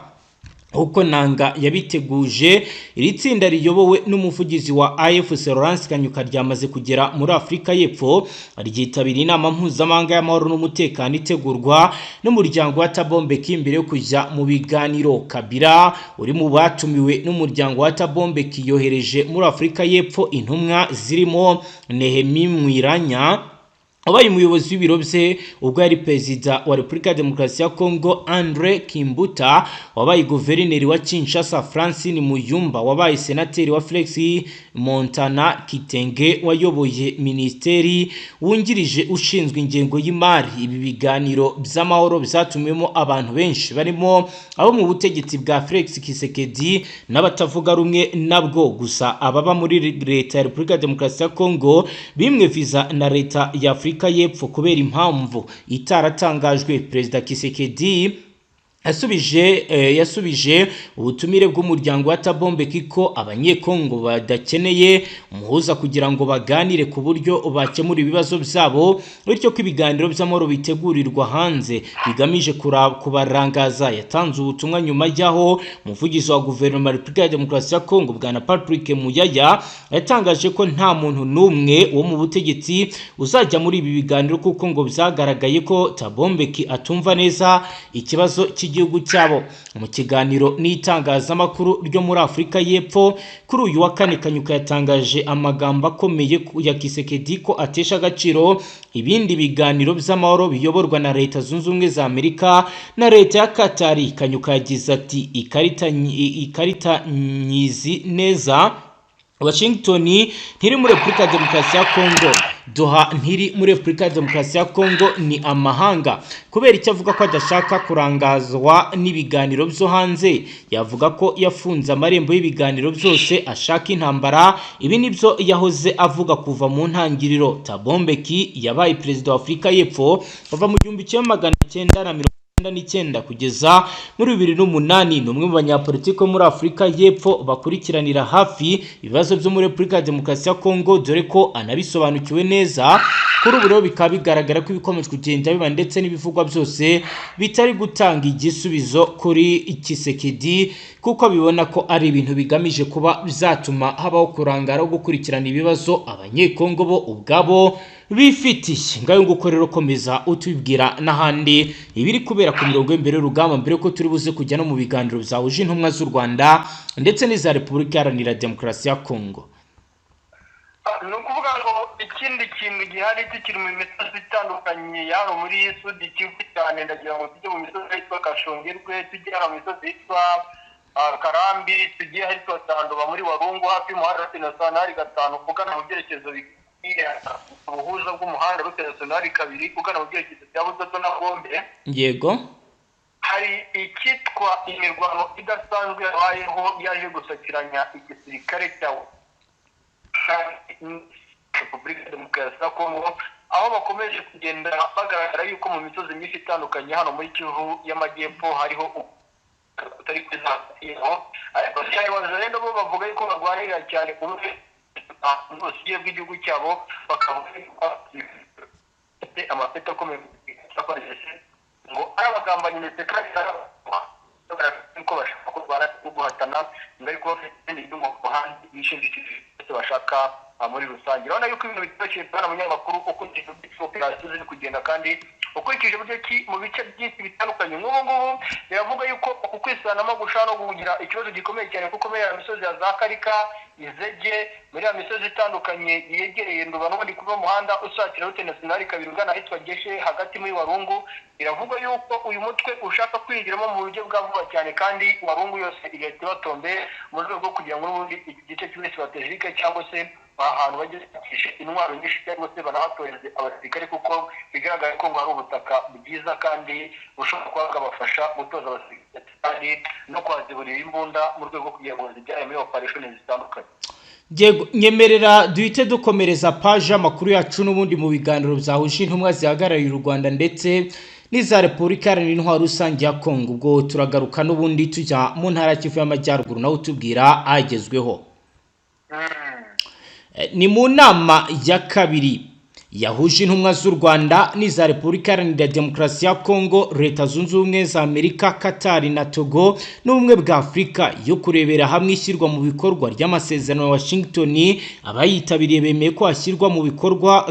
A: Uko Nangaa yabiteguje, iri tsinda riyobowe n'umuvugizi wa AFC Laurence Kanyuka ryamaze kugera muri Afurika y'Epfo ryitabiriye inama mpuzamahanga y'amahoro n'umutekano itegurwa n'umuryango wa Tabombeki mbere yo kujya mu biganiro. Kabila uri mu batumiwe n'umuryango wa Tabombeki yohereje muri Afurika y'Epfo intumwa zirimo Nehemi Mwiranya wabaye umuyobozi w'ibiro bye ubwo yari perezida wa Repubulika ya Demokarasi ya Kongo, Andre Kimbuta wabaye guverineri wa Kinshasa, Francine Muyumba wabaye senateri wa Felix Montana Kitenge wayoboye ministeri wungirije ushinzwe ingengo y'imari. Ibi biganiro by'amahoro byatumwemo abantu benshi barimo abo mu butegetsi bwa Felix Tshisekedi n'abatavuga rumwe nabwo. Gusa ababa muri leta ya Repubulika ya Demokarasi ya Kongo bimwe visa na leta ya Afurika y'Epfo kubera impamvu itaratangajwe. Perezida Tshisekedi yasubije ubutumire bw'umuryango wa Tabombeki ko abanyekongo badakeneye umuhuza kugira ngo baganire ku buryo bakemura ibibazo byabo, bityo ko ibiganiro by'amahoro bitegurirwa hanze bigamije kubarangaza. Yatanze ubutumwa nyuma y'aho umuvugizi wa guverinoma ya Repubulika ya Demokarasi ya Kongo Bwana Patrick Muyaya yatangaje ko nta muntu n'umwe wo mu butegetsi uzajya muri ibi biganiro kuko ngo byagaragaye ko Tabombeki atumva neza ikibazo igihugu cyabo. Mu kiganiro n'itangazamakuru ryo muri Afurika y'Epfo kuri uyu wa kane, Kanyuka yatangaje amagambo akomeye ya Tshisekedi ko atesha agaciro ibindi biganiro by'amahoro biyoborwa na Leta Zunze Ubumwe za Amerika na leta ya Katari. Kanyuka yagize ati ikarita nyizi neza Washington ntiri muri Repubulika ya Demokarasi ya Kongo, Doha ntiri muri Repubulika ya Demokarasi ya Kongo, ni amahanga. Kubera icyo avuga ko adashaka kurangazwa n'ibiganiro byo hanze, yavuga ko yafunze amarembo y'ibiganiro byose ashaka intambara. Ibi nibyo yahoze avuga kuva mu ntangiriro. Tabombeki yabaye perezida wa Afurika y'Epfo kuva mu 1999 kugeza muri 2008. Ni umwe mu banyapolitiki muri Afurika y'Epfo bakurikiranira hafi ibibazo byo muri Repubulika ya Demokarasi ya Kongo, dore ko anabisobanukiwe neza. Kuri ubu rero bikaba bigaragara ko ibikomeje kugenda biba ndetse n'ibivugwa byose bitari gutanga igisubizo kuri Tshisekedi, kuko bibona ko ari ibintu bigamije kuba bizatuma habaho kurangara gukurikirana ibibazo abanyekongo bo ubwabo bifitiye. Ngayo nguko rero komeza utubwira n'ahandi ibiri kubera ku mirongo y'imbere y'urugamba mbere ko turi buze kujya no mu biganiro byahuje intumwa z'u Rwanda ndetse n'iza Repubulika Iharanira Demokarasi ya Kongo.
B: Ni ukuvuga ngo ikindi kintu gihari tukiri mu misozi itandukanye yaro muri Sudi Kivu cyane, ndagira ngo tujye mu misozi yitwa Kashongerwe, tujye mu misozi yitwa Karambi, tujye ahitwa Tandoba muri Warungu hafi y'umuhanda nationali 5 ugana mu byerekezo ubuhuza bw'umuhanda nationali 2 ugana mu byerekezo bya Budodo na Gombe.
A: Yego,
B: hari ikitwa imirwano idasanzwe yabayeho yaje gusakiranya igisirikare cyawo Repubulika ya Demokarasi ya Kongo, aho bakomeje kugenda bagaragara yuko mu misozi myinshi itandukanye hano muri Kivu y'Amajyepfo hariho utari kwizakiraho, ariko cyane rero bo bavuga yuko barwanira cyane ku buryo bw'igihugu cyabo, bakavuga amapeti akomeye ngo arabagambanyi ndetse kandi ko bashaka kurwana guhatana ariko bafite inyungu ku ruhande yishingikije bashaka muri rusange. Urabona yuko ibintu bitoroshye bwana munyamakuru, uko operasiyo ziri kugenda kandi ukurikije uburyo ki mu bice byinshi bitandukanye. Nk'ubu ngubu biravuga yuko uku kwisanamo gushaka no kugira ikibazo gikomeye cyane kuko muri ya misozi ya za Karika, Izege, muri ya misozi itandukanye yegereye Nduba n'ubundi kuva umuhanda usatira rute nationali 2 ugana ahitwa Geshe hagati muri Warungu, biravuga yuko uyu mutwe ushaka kwinjiramo mu buryo bwa vuba cyane kandi Warungu yose igahita batombe mu rwego rwo kugira ngo n'ubundi iki gice cy'Iburasirazuba strategique cyangwa se ahantu bagisha intwaro nyinshi cyangwa se banahatoreze abasirikare kuko bigaragara ko hari ubutaka bwiza kandi bushobora kuba bwabafasha gutoza abasirikare no kwaziburira imbunda mu rwego rwo kugira ngo zijyane muri operation zitandukanye.
A: Nyemerera duhite dukomereza paje amakuru yacu n'ubundi mu biganiro byahuje intumwa zihagarariye u Rwanda ndetse n'iza Repubulika Iharanira Intwaro Rusange ya Kongo. Ubwo turagaruka n'ubundi tujya mu ntara Kivu y'Amajyaruguru naho tubwira agezweho. Ni mu nama ya kabiri yahuje intumwa z'u Rwanda n'iza Repubulika Iharanira Demokarasi ya Kongo, Leta Zunze Ubumwe za Amerika, Qatar na Togo n'ubumwe bwa Afurika yo kurebera hamwe ishyirwa mu bikorwa ry'amasezerano ya Washington. Abayitabiriye bemeye ko ashyirwa mu bikorwa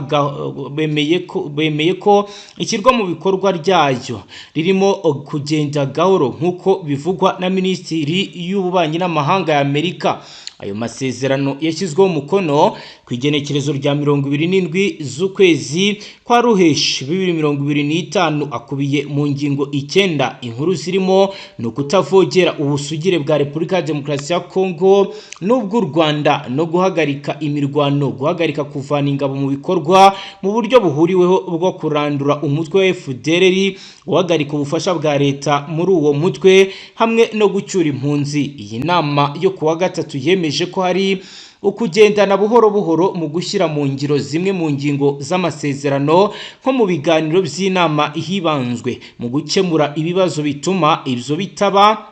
A: bemeye ko ishyirwa mu bikorwa ryayo ririmo kugenda gahoro nk'uko bivugwa na Minisitiri y'Ububanyi n'Amahanga ya Amerika. Ayo masezerano yashyizweho umukono ku igenekerezo rya 27 z'ukwezi kwa Ruheshi 2025 akubiye mu ngingo 9. Inkuru zirimo no kutavogera ubusugire bwa Repubulika ya Demokarasi ya Kongo n'ubw'u Rwanda no guhagarika imirwano, guhagarika kuvana ingabo mu bikorwa mu buryo buhuriweho bwo kurandura umutwe wa FDLR, guhagarika ubufasha bwa leta muri uwo mutwe hamwe no gucyura impunzi. Iyi nama yo kuwa gatatu yemeje ko hari ukugendana buhoro buhoro mu gushyira mu ngiro zimwe mu ngingo z'amasezerano nko mu biganiro by'inama ihibanzwe mu gukemura ibibazo bituma ibyo bitaba,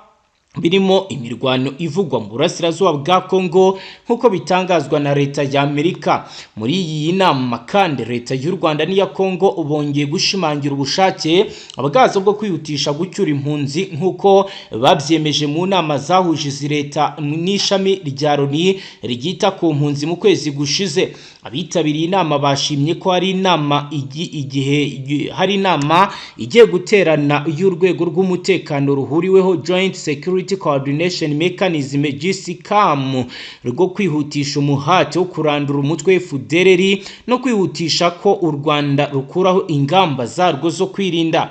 A: birimo imirwano ivugwa mu burasirazuba bwa Kongo nk'uko bitangazwa na leta ya Amerika. Muri iyi nama kandi leta y'u Rwanda n'iya Kongo bongeye gushimangira ubushake bwazo bwo kwihutisha gucyura impunzi nk'uko babyemeje mu nama zahuje izi leta n'ishami rya Loni rigita ku mpunzi mu kwezi gushize. Abitabiriye inama bashimye ko hari inama igiye guterana y'urwego rw'umutekano ruhuriweho Joint Security Coordination Mechanism GCCAM rwo kwihutisha umuhate wo kurandura umutwe FDLR no kwihutisha ko u Rwanda rukuraho ingamba zarwo zo kwirinda.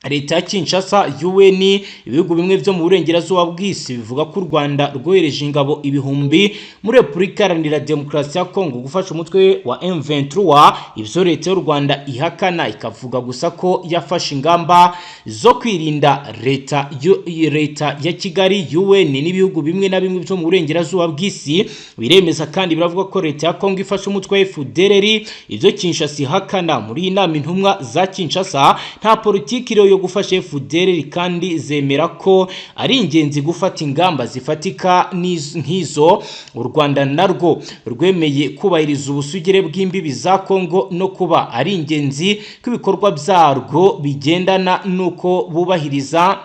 A: Leta ya Kinshasa, UN, ibihugu bimwe byo mu burengerazuba bw'isi bivuga ko u Rwanda rwohereje ingabo ibihumbi muri Repubulika Iharanira Demokarasi ya Kongo gufasha umutwe wa M23. Ibyo leta y'u Rwanda ihakana, ikavuga gusa ko yafashe ingamba zo kwirinda. Leta ya Kigali, UN n'ibihugu bimwe na bimwe byo mu burengerazuba bw'isi biremeza kandi biravuga ko leta ya Kongo ifasha umutwe wa FDLR. Ibyo Kinshasa ihakana. Muri iyi nama intumwa za Kinshasa nta politiki yo gufasha FDLR kandi zemera ko ari ingenzi gufata ingamba zifatika nk'izo. U Rwanda narwo rwemeye kubahiriza ubusugire bw'imbibi za Kongo no kuba ari ingenzi ko ibikorwa byarwo bigendana nuko bubahiriza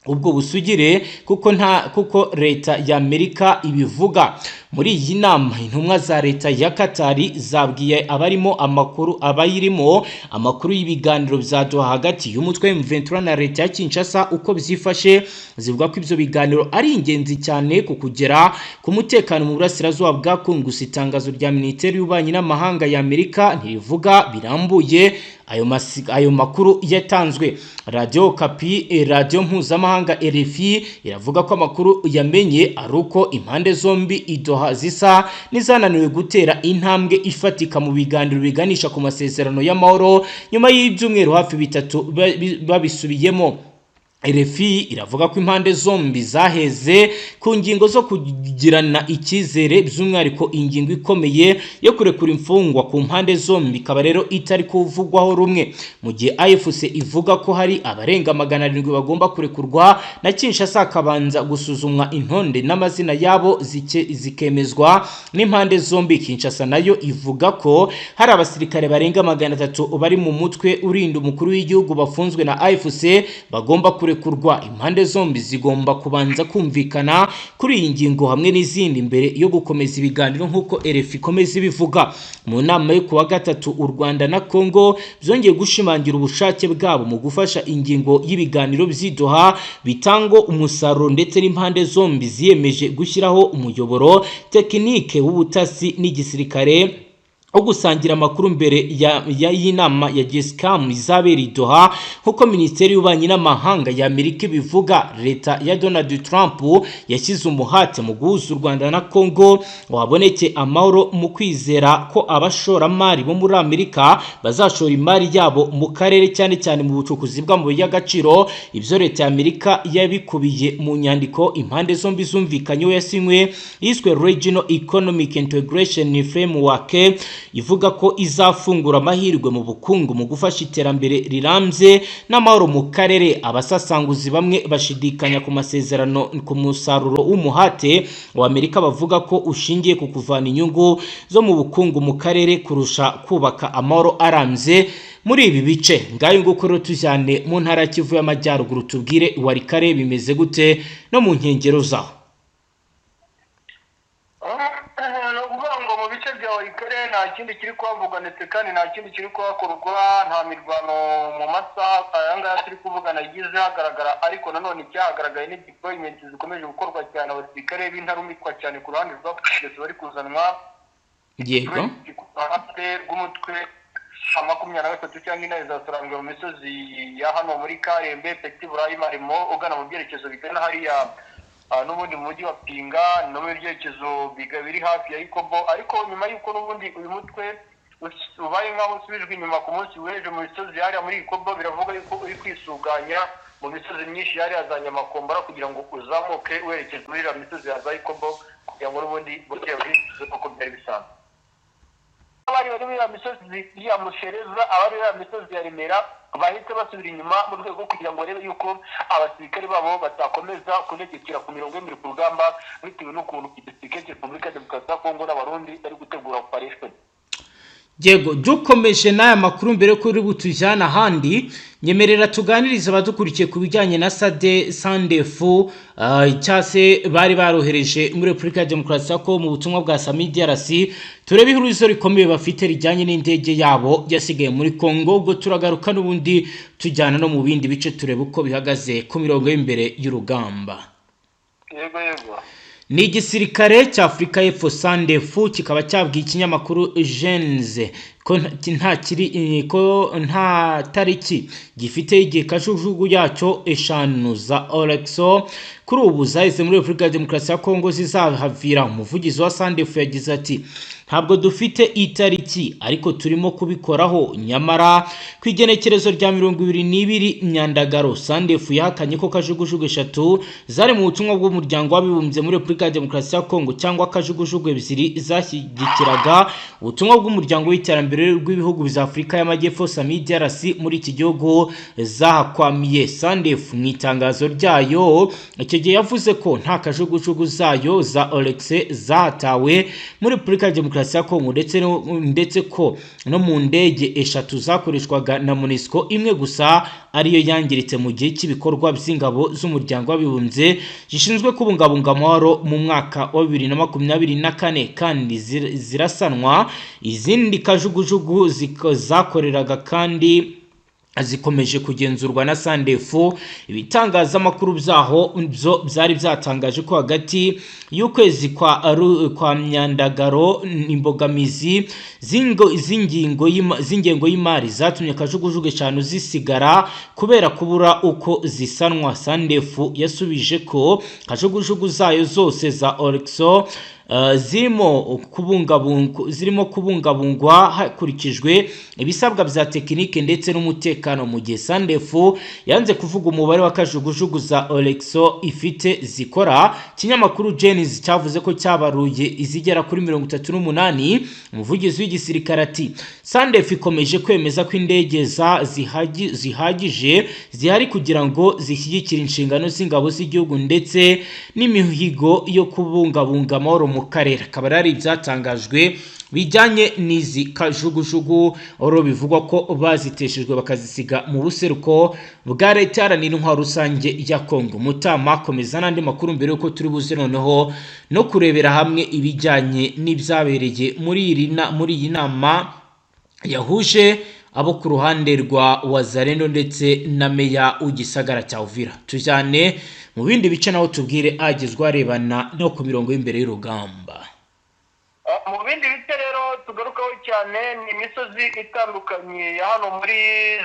A: ubwo busugire kuko leta ya Amerika ibivuga. Muri iyi nama intumwa za leta ya Qatar zabwiye abayirimo amakuru y'ibiganiro byaduha hagati y'umutwe M23 na leta ya Kinshasa uko byifashe. Zivuga ko ibyo biganiro ari ingenzi cyane ku kugera ku mutekano mu burasirazuba bwa Kongo. Itangazo rya Minisiteri y'Ububanyi n'Amahanga ya Amerika ntirivuga birambuye ayo makuru yatanzwe. Radio Kapi, radio mpuzamahanga RFI iravuga ko amakuru yamenye ari uko impande zombi idoha zisa nizananiwe gutera intambwe ifatika mu biganiro biganisha ku masezerano y'amahoro nyuma y'ibyumweru hafi bitatu babisubiyemo. RFI iravuga ko impande zombi zaheze ku ngingo zo kugirana icyizere, by'umwihariko ingingo ikomeye yo kurekura imfungwa ku mpande zombi ikaba rero itari kuvugwaho rumwe. Mu gihe AFC ivuga ko hari abarenga 700 bagomba kurekurwa na Kinshasa akabanza gusuzumwa intonde n'amazina yabo zikemezwa n'impande zombi. Kinshasa nayo ivuga ko hari abasirikare barenga 300 bari mu mutwe urinda umukuru w'igihugu bafunzwe na AFC bagomba kurwa. Impande zombi zigomba kubanza kumvikana kuri iyi ngingo hamwe n'izindi mbere yo gukomeza ibiganiro nk'uko RFI ikomeza ibivuga. Mu nama yo kuwa gatatu u Rwanda na Kongo byongeye gushimangira ubushake bwabo mu gufasha ingingo y'ibiganiro by'idoha bitango umusaruro, ndetse n'impande zombi ziyemeje gushyiraho umuyoboro tekinike w'ubutasi n'igisirikare gusangira amakuru mbere y'inama ya GSCAM izabera i Doha nkuko Minisiteri y'Ububanyi n'Amahanga ya Amerika bivuga. Leta ya Donald Trump yashyize umuhate mu guhuza u Rwanda na Congo waboneke amahoro mu kwizera ko abashoramari bo muri Amerika bazashora imari yabo mu karere cyane cyane mu bucukuzi bw'amabuye y'agaciro. Ibyo Leta ya Amerika yabikubiye mu nyandiko impande zombi zumvikanyeho yasinywe yiswe Regional Economic Integration Framework, ivuga ko izafungura amahirwe mu bukungu mu gufasha iterambere rirambye n'amahoro mu karere. Abasasanguzi bamwe bashidikanya ku masezerano ku musaruro w'umuhate wa Amerika bavuga ko ushingiye ku kuvana inyungu zo mu bukungu mu karere kurusha kubaka amahoro arambye muri ibi bice. Ngayo nguko rero tujyane mu ntara ya Kivu y'Amajyaruguru tubwire Warikare bimeze gute no mu nkengero zaho.
B: Mu bice bya Warikare nta kindi kiri kuhavugwa ndetse kandi nta kindi kiri kuhakorwa, nta mirwano mu masaha aya ngaya turi kuvugana igize hagaragara, ariko nanone icyahagaragaye ni deployment zikomeje gukorwa cyane. Abasirikare b'intarumikwa cyane ku ruhande rwa polisi bari kuzanwa
A: yego
B: rw'umutwe 23 cyangwa intare zasarangwe mu misozi ya hano muri Karembe, Petit Burayi, Marimo ugana mu byerekezo bigana hariya n'ubundi mu mujyi wa Pinga no mu byerekezo biri hafi ya Ikobo. Ariko nyuma y'uko n'ubundi uyu mutwe ubaye nk'aho usubijwe inyuma ku munsi w'ejo mu misozi hariya muri Ikobo, biravuga yuko uri kwisuganya mu misozi myinshi hariya za Nyamakombora kugira ngo uzamuke werekeza muri iriya misozi ya za Ikobo kugira ngo n'ubundi bongere bisubize uko byari bisanzwe. Abari bari muri misozi ya Mushereza, abari muri misozi ya Remera bahita basubira inyuma mu rwego kugira ngo barebe yuko abasirikare babo batakomeza kunegekera ku mirongo y'imiri ku rugamba bitewe n'ukuntu igisirikare cya Repubulika ya Demokarasi ya Kongo n'Abarundi bari gutegura operation.
A: Yego dukomeje n'aya makuru mbere kuri butujyana handi, nyemerera tuganiriza abadukurikiye ku bijyanye na Sandefu cyase bari barohereje muri Repubulika ya Demokarasi ya Kongo mu butumwa bwa Sami DRC. Turebe ihurizo rikomeye bafite rijyanye n'indege yabo yasigaye muri Kongo. Ubwo turagaruka n'ubundi tujyana no mu bindi bice turebe uko bihagaze ku mirongo y'imbere y'urugamba.
B: Yego yego.
A: Ni igisirikare cya Afurika y'Epfo Sandefu kikaba cyabwiye ikinyamakuru Genze ko nta tariki gifite igihe kajugujugu yacyo eshanu za Olexo kuri ubu zahise muri Repubulika ya Demokarasi ya Kongo zizahavira. Umuvugizi wa Sandefu yagize ati ntabwo dufite itariki ariko turimo kubikoraho. Nyamara ku igenekerezo rya 22 Myandagaro Sandefu yahakanye ko kajugujugu eshatu zari mu butumwa bw'umuryango w'abibumbye muri Repubulika ya Demokarasi ya Kongo cyangwa kajugujugu ebyiri zashyigikiraga ubutumwa bw'umuryango w'iterambere rw'ibihugu biza Afurika y'Amajyepfo Sami DRC muri iki gihugu zahakwamiye. Sandefu mu itangazo ryayo icyo gihe yavuze ko nta kajugujugu zayo za Olexe zatawe muri Repubulika ya Demokarasi ya Kongo ndetse ko no mu ndege eshatu zakoreshwaga na MONUSCO imwe gusa ariyo yangiritse mu gihe cy'ibikorwa by'ingabo z'umuryango w'abibumbye gishinzwe kubungabunga amahoro mu mwaka wa 2024 kandi zirasanwa. Izindi kajugujugu zakoreraga kandi zikomeje kugenzurwa na Sandefu. Ibitangazamakuru byaho byo byari byatangaje ko hagati y'ukwezi kwa Myandagaro imbogamizi z'ingengo y'imari zatumye kajugujugu eshanu zisigara kubera kubura uko zisanwa. Sandefu yasubije ko kajugujugu zayo zose za Olexo zirimo kubungabungwa hakurikijwe ibisabwa bya tekinike ndetse n'umutekano. Mu gihe Sandefu yanze kuvuga umubare wa kajugujugu za Olexo ifite zikora, kinyamakuru Genesis cyavuze ko cyabaruye izigera kuri 38. Umuvugizi w'igisirikare ati Sandefu ikomeje kwemeza ko indege zihagije zihari kugira ngo zishyigikire inshingano z'ingabo z'igihugu ndetse n'imihigo yo kubungabunga amahoro mu karere. Akaba ari ibyatangajwe bijyanye n'izi kajugujugu oro bivugwa ko baziteshejwe bakazisiga mu buseruko bwa leta iharanira intwaro rusange ya Kongo. Mutama komeza n'andi makuru mbere yuko turi buze noneho no kurebera hamwe ibijyanye n'ibyabereye muri iyi nama yahuje abo ku ruhande rwa Wazalendo ndetse na meya w'igisagara cya Uvira. Tujyane mu bindi bice naho tubwire agezwa arebana no ku mirongo y'imbere y'urugamba.
B: mu bindi bice rero tugarukaho cyane ni imisozi itandukanye ya hano muri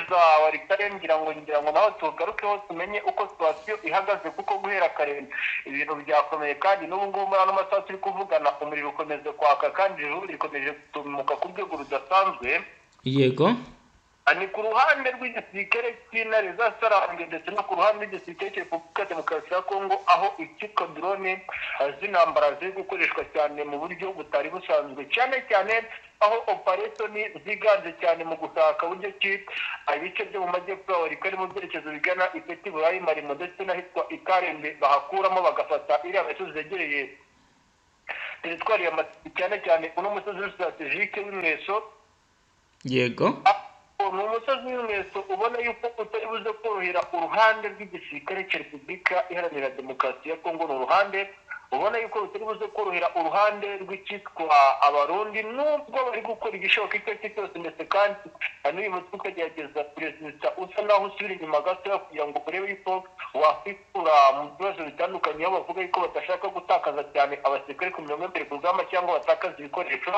B: za Walikale, ngira ngo naho tugarukeho tumenye uko situasiyo ihagaze, kuko guhera kare ibintu byakomeye kandi n'ubu ngubu muri ano masaha turi kuvugana umuriro ukomeje kwaka kandi ijuru rikomeje gutumuka ku rwego rudasanzwe.
A: Yego,
B: ni ku ruhande rw'igisirikare cy'intare za Sarambwe ndetse no ku ruhande rw'igisirikare cya Repubulika Demokarasi ya Kongo, aho icyitwa drone z'intambara ziri gukoreshwa cyane mu buryo butari busanzwe, cyane cyane aho operation ziganje cyane mu gutaka buryo ki ibice byo mu majyepfo ya Walikale mu byerekezo bigana Ipeti, Burayi, Marimo ndetse n'ahitwa Ikarembe bahakuramo bagafata iriya misozi zegereye teritwari ya Masisi, cyane cyane uno musozi strategique w'Imweso.
A: yego,
B: ni umusozi w'Imweso ubona yuko utari buze korohera uruhande rw'igisirikare cya Repubulika Iharanira Demokarasi ya Kongo, ni uruhande ubona yuko rutari buze korohera uruhande rw'icyitwa Abarundi, nubwo bari gukora igishoboka icyo ari cyo cyose, ndetse kandi n'uyu mutwe ukagerageza perezida usa naho usubira inyuma gatoya kugira ngo urebe yuko wakwikura mu bibazo bitandukanye, aho bavuga yuko badashaka gutakaza cyane abasirikare ku mirongo imbere ku rugamba cyangwa batakaza ibikoresho,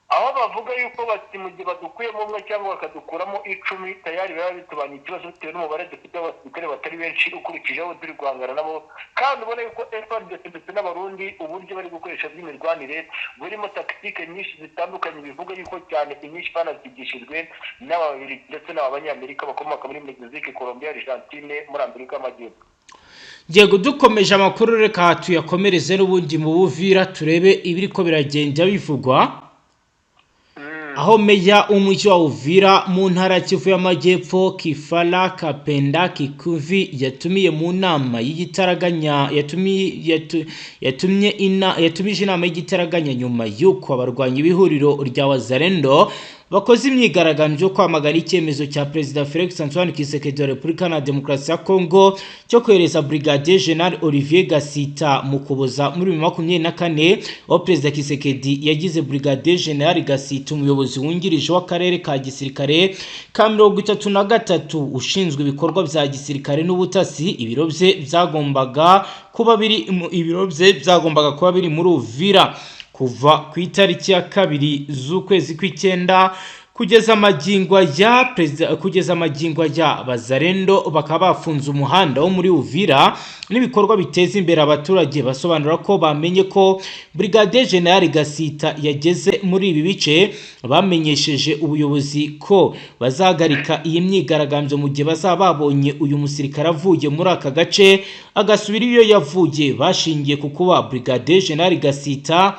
B: aho bavuga yuko bati mu gihe badukuyemo umwe cyangwa bakadukuramo 10 tayari biba bitubanye ikibazo bitewe n'umubare dufite abasirikare batari benshi ukurikije abo turi guhangana nabo, kandi ubona yuko FARDC ndetse n'Abarundi uburyo bari gukoresha by'imirwanire burimo tactique nyinshi zitandukanye, bivuga yuko cyane inyinshi banazigishijwe n'Ababiligi ndetse n'Abanyamerika bakomoka muri Mexique, Colombia, Argentine muri Amerika y'Amajyepfo.
A: yego, dukomeje amakuru reka tuyakomereze n'ubundi mu Buvira turebe ibiriko biragenda bivugwa, aho meya umujyi wa Uvira mu ntara Kivu y'Amajyepfo Kifala Kapenda Kikuvi yatumiye mu nama y'igitaraganya yatumije inama y'igitaraganya nyuma y'uko abarwanyi b'ihuriro rya Wazalendo bakoze imyigaragambyo kwamagana icyemezo cya Perezida Felix Antoine Tshisekedi wa Repubulika na Demokarasi ya Kongo cyo kohereza Brigadier General Olivier Gasita mu Kuboza muri 2024, aho Perezida Tshisekedi yagize Brigadier General Gasita umuyobozi wungirije w'akarere ka gisirikare ka 33 ushinzwe ibikorwa bya gisirikare n'ubutasi. Ibiro bye byagombaga kuba biri muri Uvira kuva ku itariki ya 2 z'ukwezi kw'icyenda kugeza amagingwa ya Bazalendo bakaba bafunze umuhanda wo muri Uvira n'ibikorwa biteza imbere abaturage. Basobanura ko bamenye ko Brigadier General Gasita yageze muri ibi bice, bamenyesheje ubuyobozi ko bazagarika iyi myigaragambyo mu gihe bazaba babonye uyu musirikare avuye muri aka gace agasubira iyo yavuye, bashingiye ku kuba Brigadier General Gasita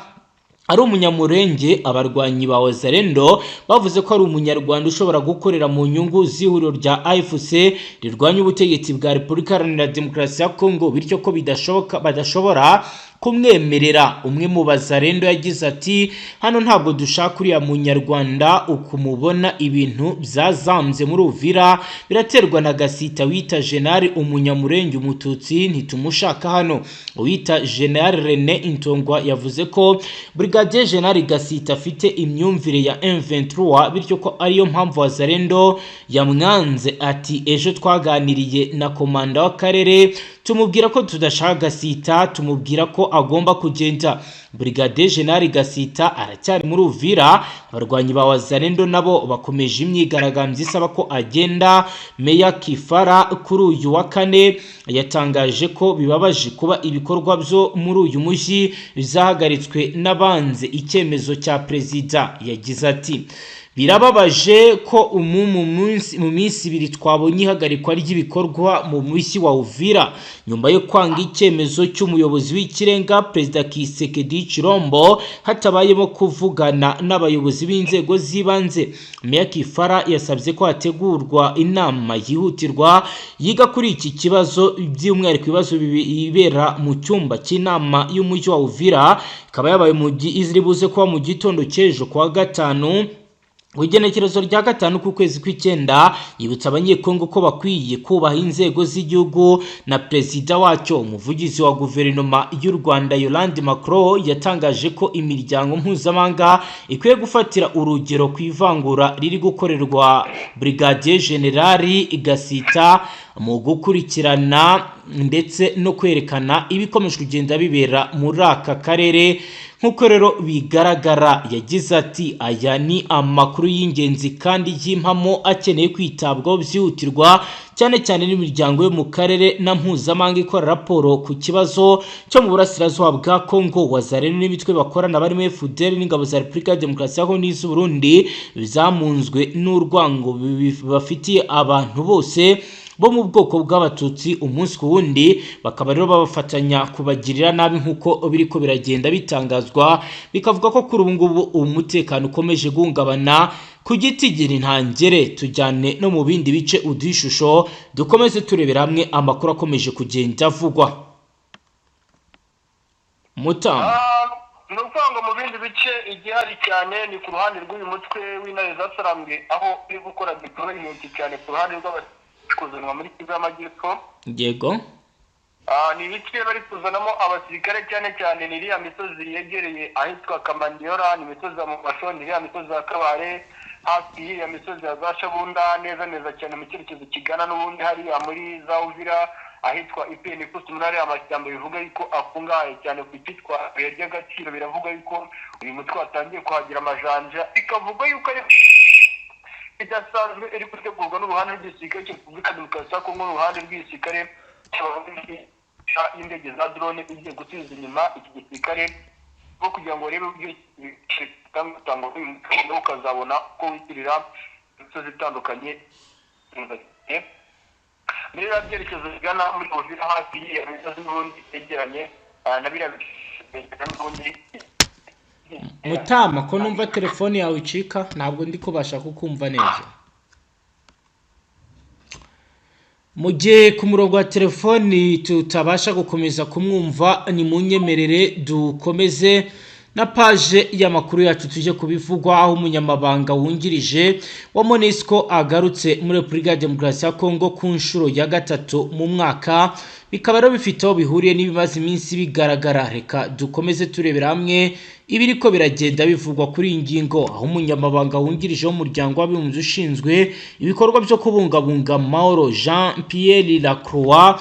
A: ari umunyamurenge. Abarwanyi ba Wazalendo bavuze ko ari umunyarwanda ushobora gukorera mu nyungu z'ihuriro rya AFC rirwanya ubutegetsi bwa Repubulika Iharanira Demokarasi ya Kongo, bityo ko badashobora kumwemerera. Umwe mu Bazalendo yagize ati, hano ntabwo dushaka uriya munyarwanda ukumubona, ibintu byazambye muri Uvira biraterwa na Gasita wita General umunyamurenge umututsi, ntitumushaka hano. Uwita General René Intongwa yavuze ko Brigadier General Gasita afite imyumvire ya M23, bityo ko ariyo mpamvu Wazalendo yamwanze. Ati, ejo twaganiriye na komanda w'akarere tumubwira ko tudashaka Gasita, tumubwira ko agomba kugenda. Brigadier General Gasita aracyari muri Uvira. Abarwanyi ba Wazalendo nabo bakomeje imyigaragambyo isaba ko agenda. Meya Kifara kuri uyu wa 4 yatangaje ko bibabaje kuba ibikorwa byo muri uyu mujyi bizahagaritswe n'abanze icyemezo cya Perezida. Yagize ati, birababaje ko mu minsi 2 twabonye ihagarikwa ry'ibikorwa mu mujyi wa Uvira nyuma yo kwanga icyemezo cy'umuyobozi w'ikirenga Perezida Tshisekedi Chirombo hatabayemo kuvugana n'abayobozi b'inzego z'ibanze. Meya Kifara yasabye ko hategurwa inama yihutirwa yiga kuri iki kibazo, by'umwihariko ibibazo bibera mu cyumba cy'inama y'umujyi wa Uvira. Ikaba yabaye iziri buze kuba mu gitondo cy'ejo kwa 5 Wigenekerezo rya 5 ku kwezi kw'icyenda. Yibutsa abanyekongo ko bakwiye kubaha inzego z'igihugu na Perezida wacyo. Umuvugizi wa guverinoma y'u Rwanda Yolande Macron yatangaje ko imiryango mpuzamahanga ikwiye gufatira urugero ku ivangura riri gukorerwa Brigadier General Gasita mu gukurikirana ndetse no kwerekana ibikomeje kugenda bibera muri aka karere. Nk'uko rero bigaragara, yagize ati aya ni amakuru y'ingenzi kandi y'impamo akeneye kwitabwaho byihutirwa, cyane cyane n'imiryango yo mu karere na mpuzamahanga ikora raporo ku kibazo cyo mu burasirazuba bwa Kongo. Wazarene n'imitwe bakorana barimo FDL n'ingabo za Repubulika ya Demokarasi ya Kongo n'iz'u Burundi bizamunzwe n'urwango bafitiye abantu bose bo mu bwoko bw'abatutsi umunsi ku wundi, bakaba rero babafatanya kubagirira nabi nk'uko biriko biragenda bitangazwa. Bikavuga ko kuri ubu ngubu umutekano ukomeje guhungabana ku giti gira intangere. Tujyane no mu bindi bice udishusho dukomeze turebera hamwe amakuru akomeje kugenda avugwa. Mutama
B: nubwo mu bindi bice igihari cyane ni ku ruhande rw'uyu mutwe w'intare zasarambwe, aho uri gukora deployment cyane ku ruhande rw'abakuzanwa muri Kivu y'Amajyepfo.
A: Yego,
B: ni ibice bari kuzanamo abasirikare cyane cyane ni iriya misozi yegereye ahitwa Kamandiora, ni imisozi ya Mubasho, ni iriya misozi ya Kabare, hafi y'iriya misozi ya za Shabunda, neza cyane mu cyerekezo kigana n'ubundi hariya muri za Uvira ahitwa IPN kusumunari amashyamba. Bivuga yuko afungaye cyane ku cyitwa ry'agaciro. Biravuga yuko uyu mutwe watangiye kuhagira amajanja, bikavuga yuko ari idasanzwe iri gutegurwa n'uruhande rw'igisirikare cya Repubulika Demokarasi ya Kongo, n'uruhande rw'igisirikare y'indege za drone igiye gusubiza inyuma iki gisirikare bwo kugira ngo rebe uburyo gutanga uyu mutwe ukazabona uko witirira imisozi itandukanye muri biriya byerekezo bigana muri Uvira hafi y'iyo misozi n'ubundi yegeranye na biriya n'ubundi.
A: Mutama, ko numva telefone yawe icika, ntabwo ndi kubasha kukumva neza. Mu gihe ku murongo wa telefoni tutabasha gukomeza kumwumva, ni munyemerere dukomeze na page y'amakuru yacu tuje kubivugwa, aho umunyamabanga wungirije wa MONUSCO agarutse muri Repubulika ya Demokarasi ya Kongo ku nshuro ya gatatu mu mwaka. Bikaba rero bifite aho bihuriye n'ibimaze iminsi bigaragara. Reka dukomeze turebera hamwe ibiriko biragenda bivugwa kuri iyi ngingo, aho umunyamabanga wungirije w'umuryango w'abibumbye ushinzwe ibikorwa byo kubungabunga amahoro Jean Pierre Lacroix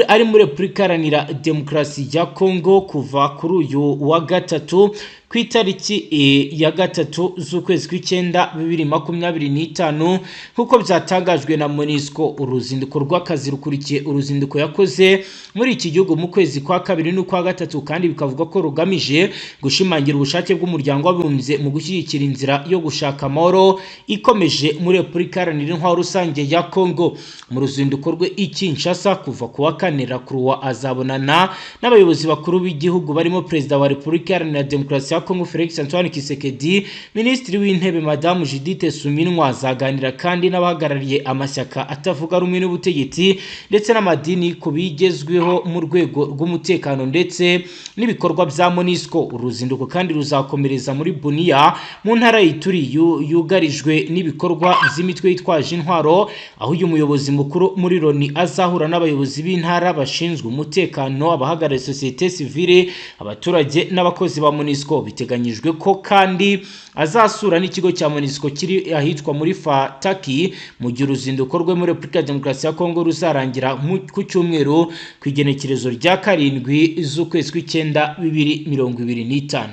A: ari muri Repubulika Iharanira Demokarasi ya Kongo kuva kuri uyu wa gatatu ku itariki ya gatatu z'ukwezi kw'icyenda 2025 nk'uko byatangajwe na MONUSCO. Uruzinduko rw'akazi rukurikiye uruzinduko yakoze muri iki gihugu mu kwezi kwa kabiri n'ukwa gatatu, kandi bikavuga ko rugamije gushimangira ubushake bw'umuryango w'abibumbye mu gushyigikira inzira yo gushaka amahoro ikomeje muri Repubulika Iharanira Intwaro Rusange ya Kongo. Mu ruzinduko rwe i Kinshasa kuva ku wa kane, Lacroix azabonana n'abayobozi bakuru b'igihugu barimo Perezida wa Repubulika Iharanira Demokarasi ya Kongo Felix Antoine Tshisekedi, Minisitiri w'Intebe Madame Judith Suminwa. Azaganira kandi n'abahagarariye amashyaka atavuga rumwe n'ubutegetsi ndetse n'amadini ku bigezweho mu rwego rw'umutekano ndetse n'ibikorwa bya MONUSCO. Uruzinduko kandi ruzakomereza muri Bunia mu ntara y'Ituri yugarijwe n'ibikorwa by'imitwe yitwaje intwaro, aho uyu muyobozi mukuru muri Loni azahura n'abayobozi b'intara bashinzwe umutekano, abahagarariye societe civile, abaturage n'abakozi ba MONUSCO. Biteganyijwe ko kandi azasura n'ikigo cya MONUSCO kiri ahitwa muri Fataki mu gihe uruzinduko rwe muri Repubulika ya Demokarasi ya Kongo ruzarangira ku cyumweru ku igenekerezo rya 7 z'ukwezi kw'icyenda 2025.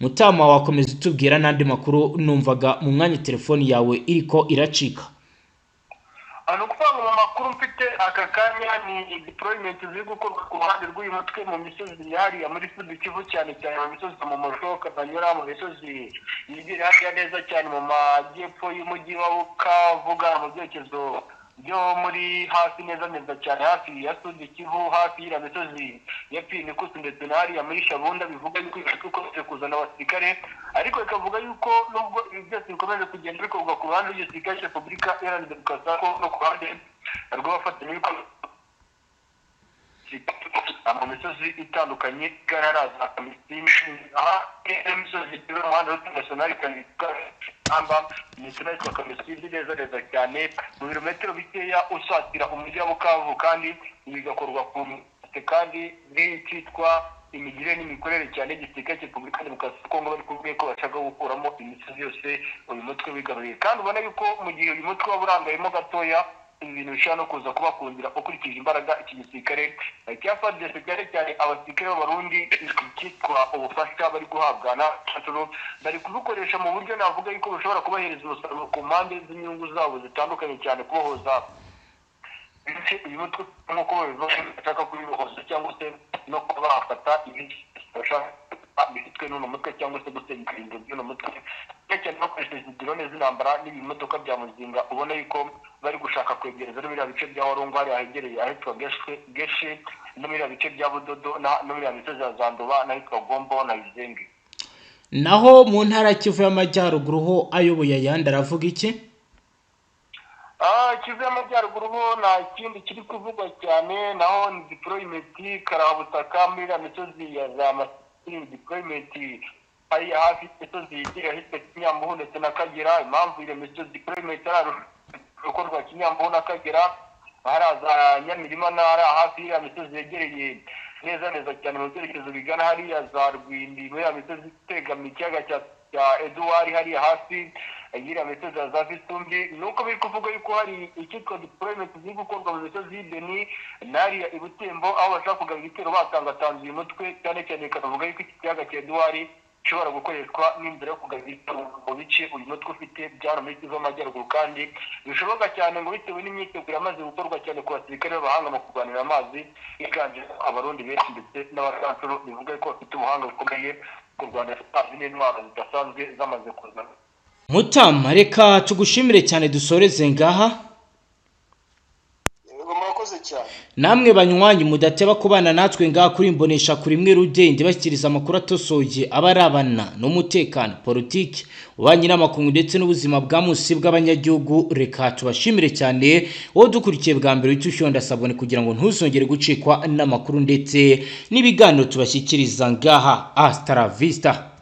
A: Mutama, wakomeza utubwira n'andi makuru numvaga mu mwanya telefoni yawe iriko iracika.
B: Anukuvanga mu makuru mfite aka kanya ni deployment ziri gukorwa ku ruhande rw'uyu mutwe mu misozi yahariya muri Sud Kivu, cyane cyane mu misozi mu Moshoka banyura mu misozi yigera hariya neza cyane mu majyepfo y'umujyi wa Bukavuga, mu byerekezo byo muri hafi neza cyane hafi ya Sud Kivu, hafi y'iriya misozi ya Pinikusi ndetse na hariya muri Shabunda. Bivuga yuko ikomeje kuzana abasirikare, ariko ikavuga yuko nubwo ibi byose bikomeje kugenda bikorwa ku ruhande rw'igisirikare cya Repubulika Iharanira Demokarasi ya Kongo no ku ruhande rw'abafatanyabikorwa mu misozi itandukanye igaragaza imisozi igize umuhanda w'international kamba national Kamisiri neza cyane mu birometero bikeya usatira umujyi wa Bukavu, kandi bigakorwa ku kandi n'ikitwa imigire n'imikorere cyane igisirikare cya Repubulika ya Demokarasi ya Kongo bari kuvuga ko bashaka gukuramo imisozi yose uyu mutwe wigaruye. Kandi ubona yuko mu gihe uyu mutwe waburangayemo gatoya ibintu bishobora no kuza kubakundira ukurikije imbaraga iki gisirikare cya FARDC cyane abasirikare b'abarundi cyitwa ubufasha bari guhabwa na Canturo bari kubukoresha mu buryo navuga yuko bushobora kubahereza umusaruro ku mpande z'inyungu zabo zitandukanye cyane kubohoza uyu mutwe nk'uko bashaka kubibohoza cyangwa se no kuba bafata ibindi bifitwe n'uno mutwe cyangwa se gusenya ibirindiro by'uno mutwe cyane bakoresheje drone z'intambara n'ibimodoka bya muzinga ubona yuko bari gushaka kwegereza n'ibiriya bice bya Warongo hari ahegereye ahitwa Geshe no biriya bice bya Budodo no biriya misozi ya Zandoba n'ahitwa Gombo na Izenge.
A: Naho mu ntara Kivu y'Amajyaruguru ho ayoboye ayandi aravuga iki?
B: Kivu y'Amajyaruguru ho nta kindi kiri kuvugwa cyane, naho ni deployment karabutaka muri la misozi ya za deployment hari hafi misozi igira hitwa Kinyambuhu ndetse na Kagera. Impamvu ile misozi deployment ari ukorwa Kinyambuhu na Kagera haraza Nyamirima ntara hafi ya misozi yegereye neza cyane mu byerekezo bigana hariya za Rwindi muri ya misozi itegamiye ikiyaga cya Edouard hari hafi agira misozi za Visumbi. Nuko biri kuvuga yuko hari ikitwa deployment ziri gukorwa mu misozi y'Ibeni nari Ibutembo aho bashaka kugaba igitero batangatanze uyu mutwe cyane kanavuga yuko ikiyaga cya Edouard gishobora gukoreshwa n'imbere yo kugaba igitero mu bice uyu mutwe ufite byaro muri Kivu y'Amajyaruguru, kandi bishoboka cyane ngo bitewe n'imyiteguro yamaze gukorwa cyane ku basirikare b'abahanga mu kurwanira amazi iganje abarundi benshi ndetse n'abakancuro bivuga ko bafite ubuhanga bukomeye kurwanira amazi n'intwaro zidasanzwe zamaze kuzana.
A: Mutama, reka tugushimire cyane dusoreze ngaha.
B: Murakoze cyane.
A: Namwe banywanyi mudateba kubana natwe ngaha kuri Imbonesha kuri mwe rugende bashyikiriza amakuru atosoje abarabana n'umutekano, politiki, ubanyi n'amakungu ndetse n'ubuzima bwa munsi bw'abanyagihugu. Reka tubashimire cyane wowe dukurikiye bwa mbere witushyonda sabone kugira ngo ntuzongere gucikwa n'amakuru ndetse n'ibiganiro tubashyikiriza ngaha. Hasta la vista.